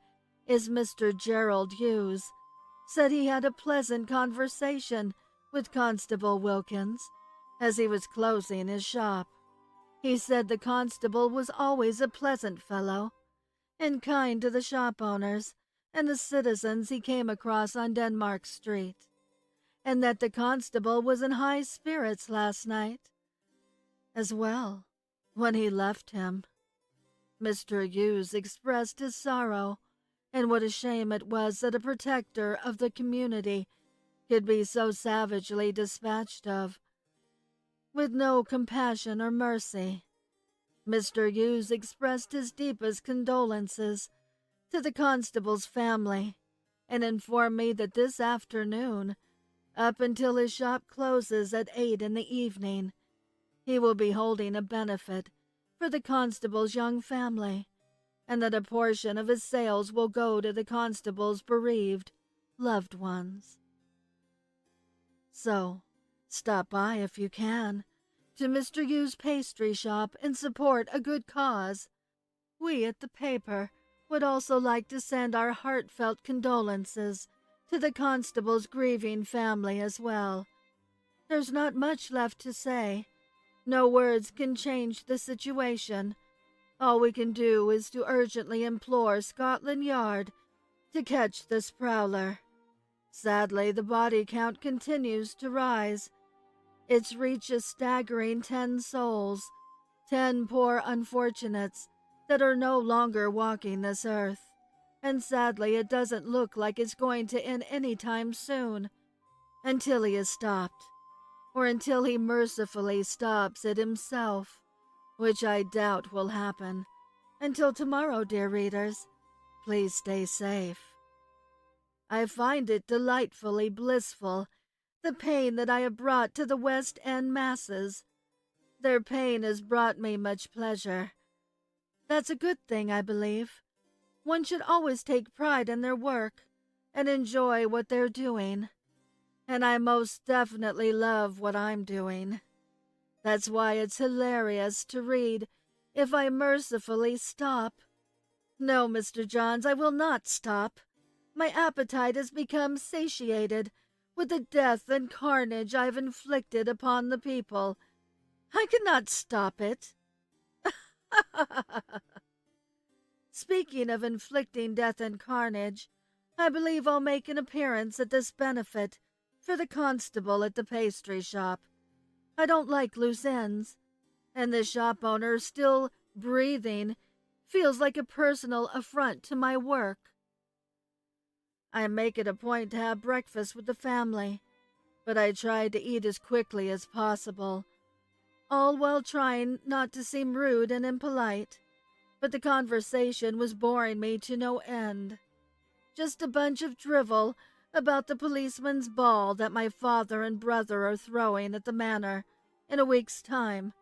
is Mr. Gerald Hughes, said he had a pleasant conversation with Constable Wilkins as he was closing his shop. He said the constable was always a pleasant fellow and kind to the shop owners and the citizens he came across on Denmark Street, and that the constable was in high spirits last night as well when he left him. Mr. Hughes expressed his sorrow and what a shame it was that a protector of the community could be so savagely dispatched of, with no compassion or mercy. Mr. Hughes expressed his deepest condolences to the constable's family and informed me that this afternoon, up until his shop closes at 8 in the evening, he will be holding a benefit for the constable's young family, and that a portion of his sales will go to the constable's bereaved loved ones. So, stop by if you can to Mr. Hughes' pastry shop and support a good cause. We at the paper would also like to send our heartfelt condolences to the constable's grieving family as well. There's not much left to say. No words can change the situation. All we can do is to urgently implore Scotland Yard to catch this prowler. Sadly, the body count continues to rise. It's reached a staggering 10 souls, 10 poor unfortunates that are no longer walking this earth. And sadly, it doesn't look like it's going to end any time soon, until he is stopped, or until he mercifully stops it himself, which I doubt will happen. Until tomorrow, dear readers, please stay safe. I find it delightfully blissful, the pain that I have brought to the West End masses. Their pain has brought me much pleasure. That's a good thing, I believe. One should always take pride in their work and enjoy what they're doing. And I most definitely love what I'm doing. That's why it's hilarious to read if I mercifully stop. No, Mr. Johns, I will not stop. My appetite has become satiated with the death and carnage I've inflicted upon the people. I cannot stop it. Speaking of inflicting death and carnage, I believe I'll make an appearance at this benefit for the constable at the pastry shop. I don't like loose ends, and the shop owner still breathing feels like a personal affront to my work. I make it a point to have breakfast with the family, but I try to eat as quickly as possible, all while trying not to seem rude and impolite. But the conversation was boring me to no end. Just a bunch of drivel about the policeman's ball that my father and brother are throwing at the manor in a week's time.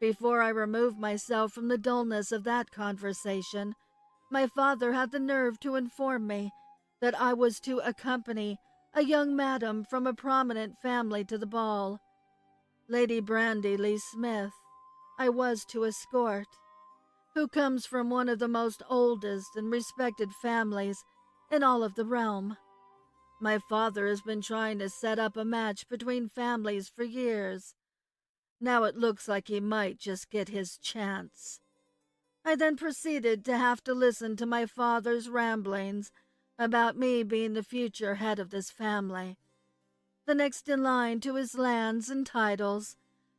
Before I removed myself from the dullness of that conversation, my father had the nerve to inform me that I was to accompany a young madam from a prominent family to the ball. Lady Brandy Lee Smith I was to escort, who comes from one of the most oldest and respected families in all of the realm. My father has been trying to set up a match between families for years. Now it looks like he might just get his chance. I then proceeded to have to listen to my father's ramblings about me being the future head of this family, the next in line to his lands and titles,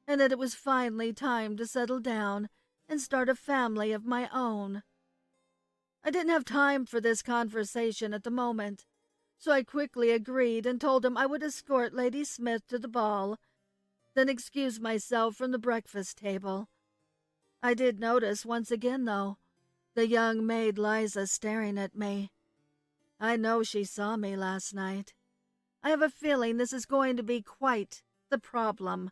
and that it was finally time to settle down and start a family of my own. I didn't have time for this conversation at the moment, so I quickly agreed and told him I would escort Lady Smith to the ball, then excuse myself from the breakfast table. I did notice once again, though, the young maid Liza staring at me. I know she saw me last night. I have a feeling this is going to be quite the problem.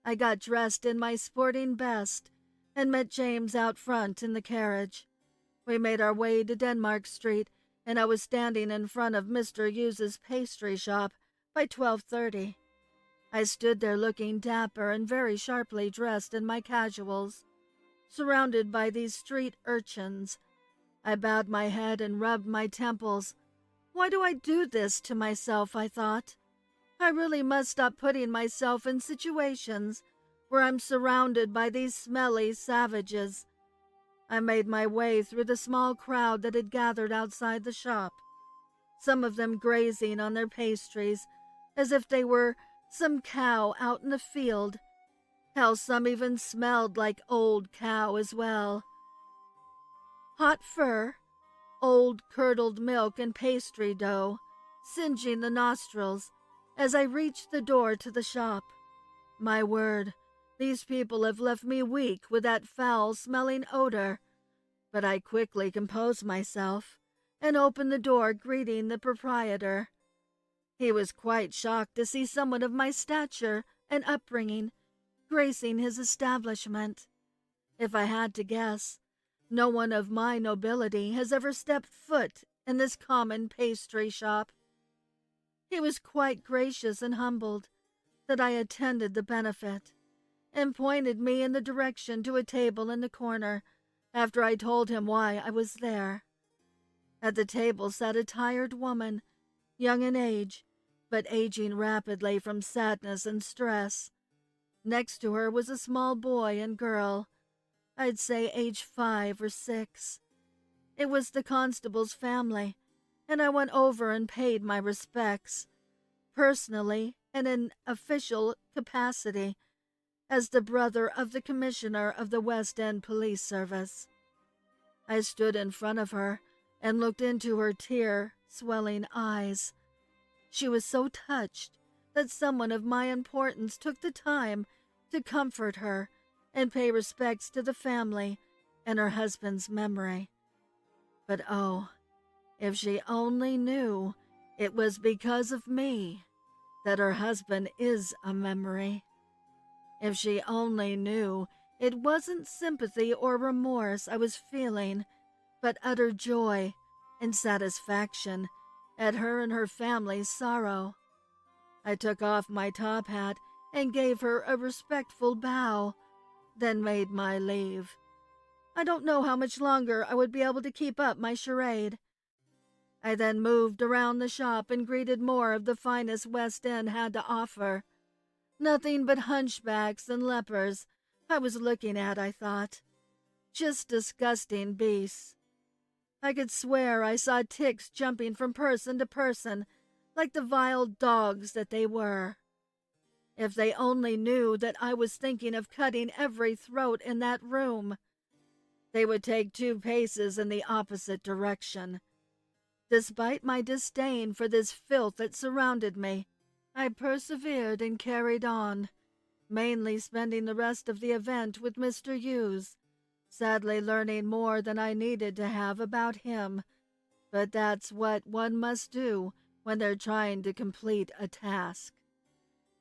I got dressed in my sporting best and met James out front in the carriage. We made our way to Denmark Street, and I was standing in front of Mr. Hughes's pastry shop by 12:30. I stood there looking dapper and very sharply dressed in my casuals, surrounded by these street urchins. I bowed my head and rubbed my temples. Why do I do this to myself, I thought. I really must stop putting myself in situations where I'm surrounded by these smelly savages. I made my way through the small crowd that had gathered outside the shop, some of them grazing on their pastries as if they were some cow out in the field. Hell, some even smelled like old cow as well. Hot fur, old curdled milk and pastry dough, singeing the nostrils as I reached the door to the shop. My word, these people have left me weak with that foul-smelling odor. But I quickly composed myself and opened the door, greeting the proprietor. He was quite shocked to see someone of my stature and upbringing gracing his establishment. If I had to guess, no one of my nobility has ever stepped foot in this common pastry shop. He was quite gracious and humbled that I attended the benefit, and pointed me in the direction to a table in the corner after I told him why I was there. At the table sat a tired woman, young in age, but aging rapidly from sadness and stress. Next to her was a small boy and girl, I'd say age 5 or 6. It was the constable's family, and I went over and paid my respects, personally and in official capacity, as the brother of the commissioner of the West End Police Service. I stood in front of her and looked into her tear-swelling eyes. She was so touched that someone of my importance took the time to comfort her and pay respects to the family and her husband's memory. But oh, if she only knew it was because of me that her husband is a memory. If she only knew it wasn't sympathy or remorse I was feeling, but utter joy and satisfaction at her and her family's sorrow. I took off my top hat and gave her a respectful bow, then made my leave. I don't know how much longer I would be able to keep up my charade. I then moved around the shop and greeted more of the finest West End had to offer. Nothing but hunchbacks and lepers I was looking at, I thought. Just disgusting beasts. I could swear I saw ticks jumping from person to person like the vile dogs that they were. If they only knew that I was thinking of cutting every throat in that room, they would take 2 paces in the opposite direction. Despite my disdain for this filth that surrounded me, I persevered and carried on, mainly spending the rest of the event with Mr. Hughes, sadly learning more than I needed to have about him, but that's what one must do when they're trying to complete a task.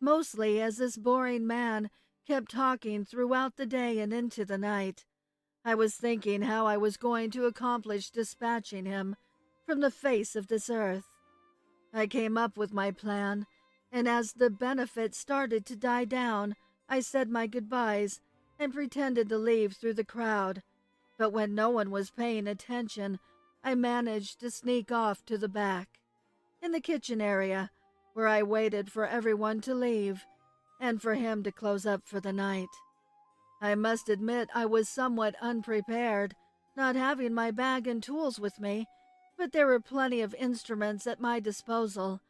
Mostly as this boring man kept talking throughout the day and into the night, I was thinking how I was going to accomplish dispatching him from the face of this earth. I came up with my plan, and as the benefit started to die down, I said my goodbyes and pretended to leave through the crowd, but when no one was paying attention, I managed to sneak off to the back, in the kitchen area, where I waited for everyone to leave and for him to close up for the night. I must admit I was somewhat unprepared, not having my bag and tools with me, but there were plenty of instruments at my disposal.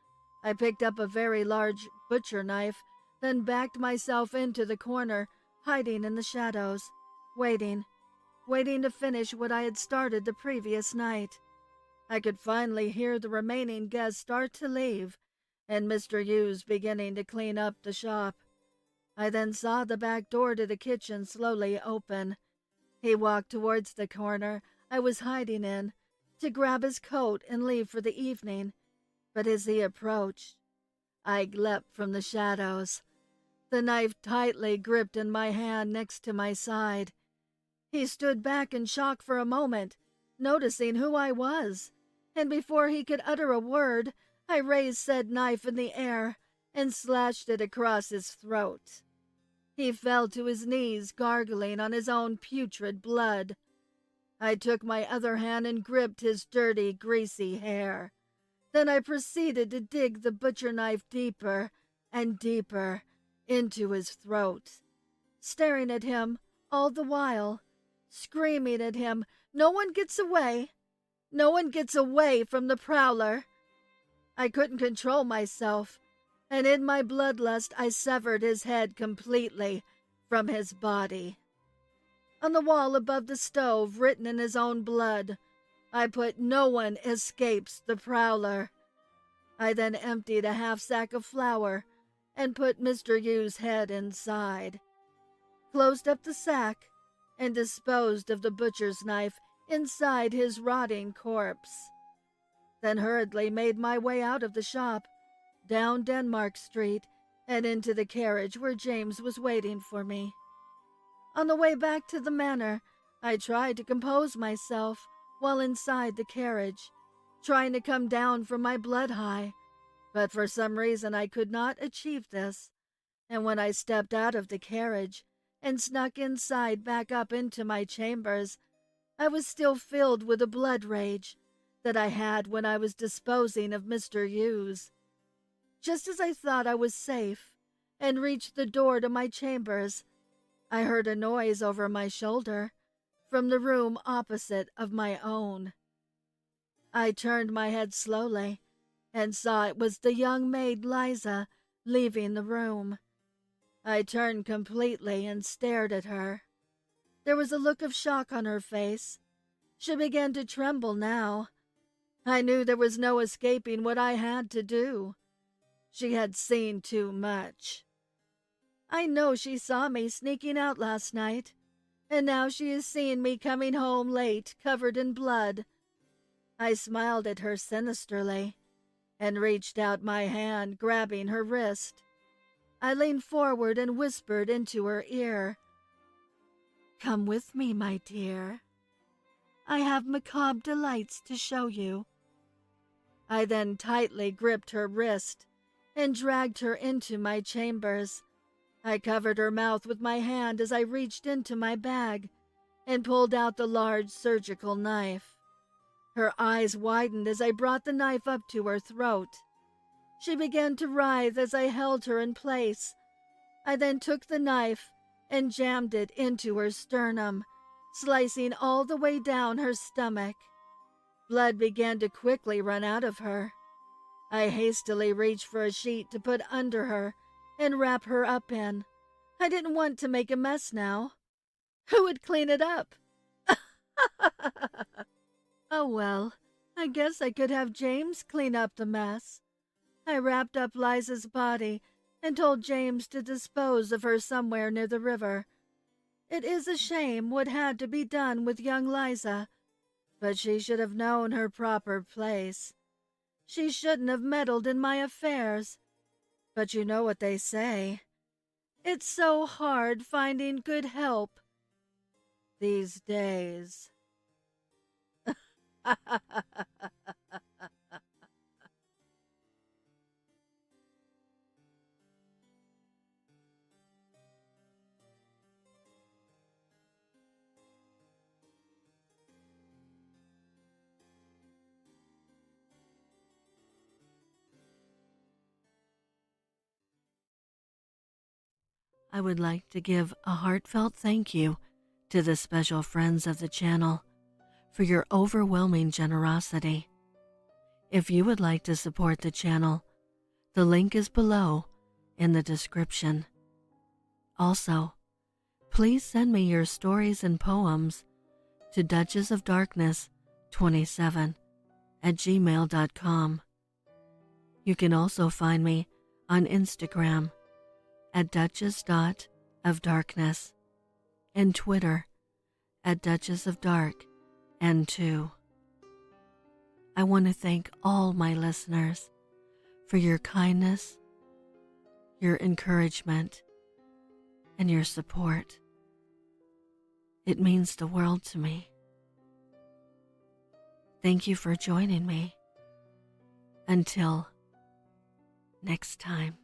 I picked up a very large butcher knife, then backed myself into the corner, hiding in the shadows, waiting to finish what I had started the previous night. I could finally hear the remaining guests start to leave, and Mr. Hughes beginning to clean up the shop. I then saw the back door to the kitchen slowly open. He walked towards the corner I was hiding in to grab his coat and leave for the evening, but as he approached, I leapt from the shadows, the knife tightly gripped in my hand next to my side. He stood back in shock for a moment, noticing who I was, and before he could utter a word, I raised said knife in the air and slashed it across his throat. He fell to his knees, gargling on his own putrid blood. I took my other hand and gripped his dirty, greasy hair. Then I proceeded to dig the butcher knife deeper and deeper into his throat, staring at him all the while, screaming at him, "No one gets away! No one gets away from the Prowler!" I couldn't control myself, and in my bloodlust I severed his head completely from his body. On the wall above the stove, written in his own blood, I put, "No one escapes the Prowler." I then emptied a half sack of flour and put Mr. Yu's head inside, closed up the sack, and disposed of the butcher's knife inside his rotting corpse. Then hurriedly made my way out of the shop, down Denmark Street, and into the carriage where James was waiting for me. On the way back to the manor, I tried to compose myself while inside the carriage, trying to come down from my blood high, but for some reason I could not achieve this, and when I stepped out of the carriage and snuck inside back up into my chambers, I was still filled with the blood rage that I had when I was disposing of Mr. Hughes. Just as I thought I was safe and reached the door to my chambers, I heard a noise over my shoulder from the room opposite of my own. I turned my head slowly and saw it was the young maid Liza leaving the room. I turned completely and stared at her. There was a look of shock on her face. She began to tremble now. I knew there was no escaping what I had to do. She had seen too much. I know she saw me sneaking out last night, and now she is seeing me coming home late, covered in blood. I smiled at her sinisterly and reached out my hand, grabbing her wrist. I leaned forward and whispered into her ear, "Come with me, my dear. I have macabre delights to show you." I then tightly gripped her wrist and dragged her into my chambers. I covered her mouth with my hand as I reached into my bag and pulled out the large surgical knife. Her eyes widened as I brought the knife up to her throat. She began to writhe as I held her in place. I then took the knife and jammed it into her sternum, slicing all the way down her stomach. Blood began to quickly run out of her. I hastily reached for a sheet to put under her and wrap her up in. I didn't want to make a mess now. Who would clean it up? Oh well, I guess I could have James clean up the mess. I wrapped up Liza's body and told James to dispose of her somewhere near the river. It is a shame what had to be done with young Liza, but she should have known her proper place. She shouldn't have meddled in my affairs. But you know what they say. It's so hard finding good help these days. I would like to give a heartfelt thank you to the special friends of the channel for your overwhelming generosity. If you would like to support the channel, the link is below in the description. Also, please send me your stories and poems to duchessofdarkness27@gmail.com. You can also find me on Instagram at duchess.ofdarkness and Twitter at duchessofdarkn2. I want to thank all my listeners for your kindness, your encouragement, and your support. It means the world to me. Thank you for joining me. Until next time.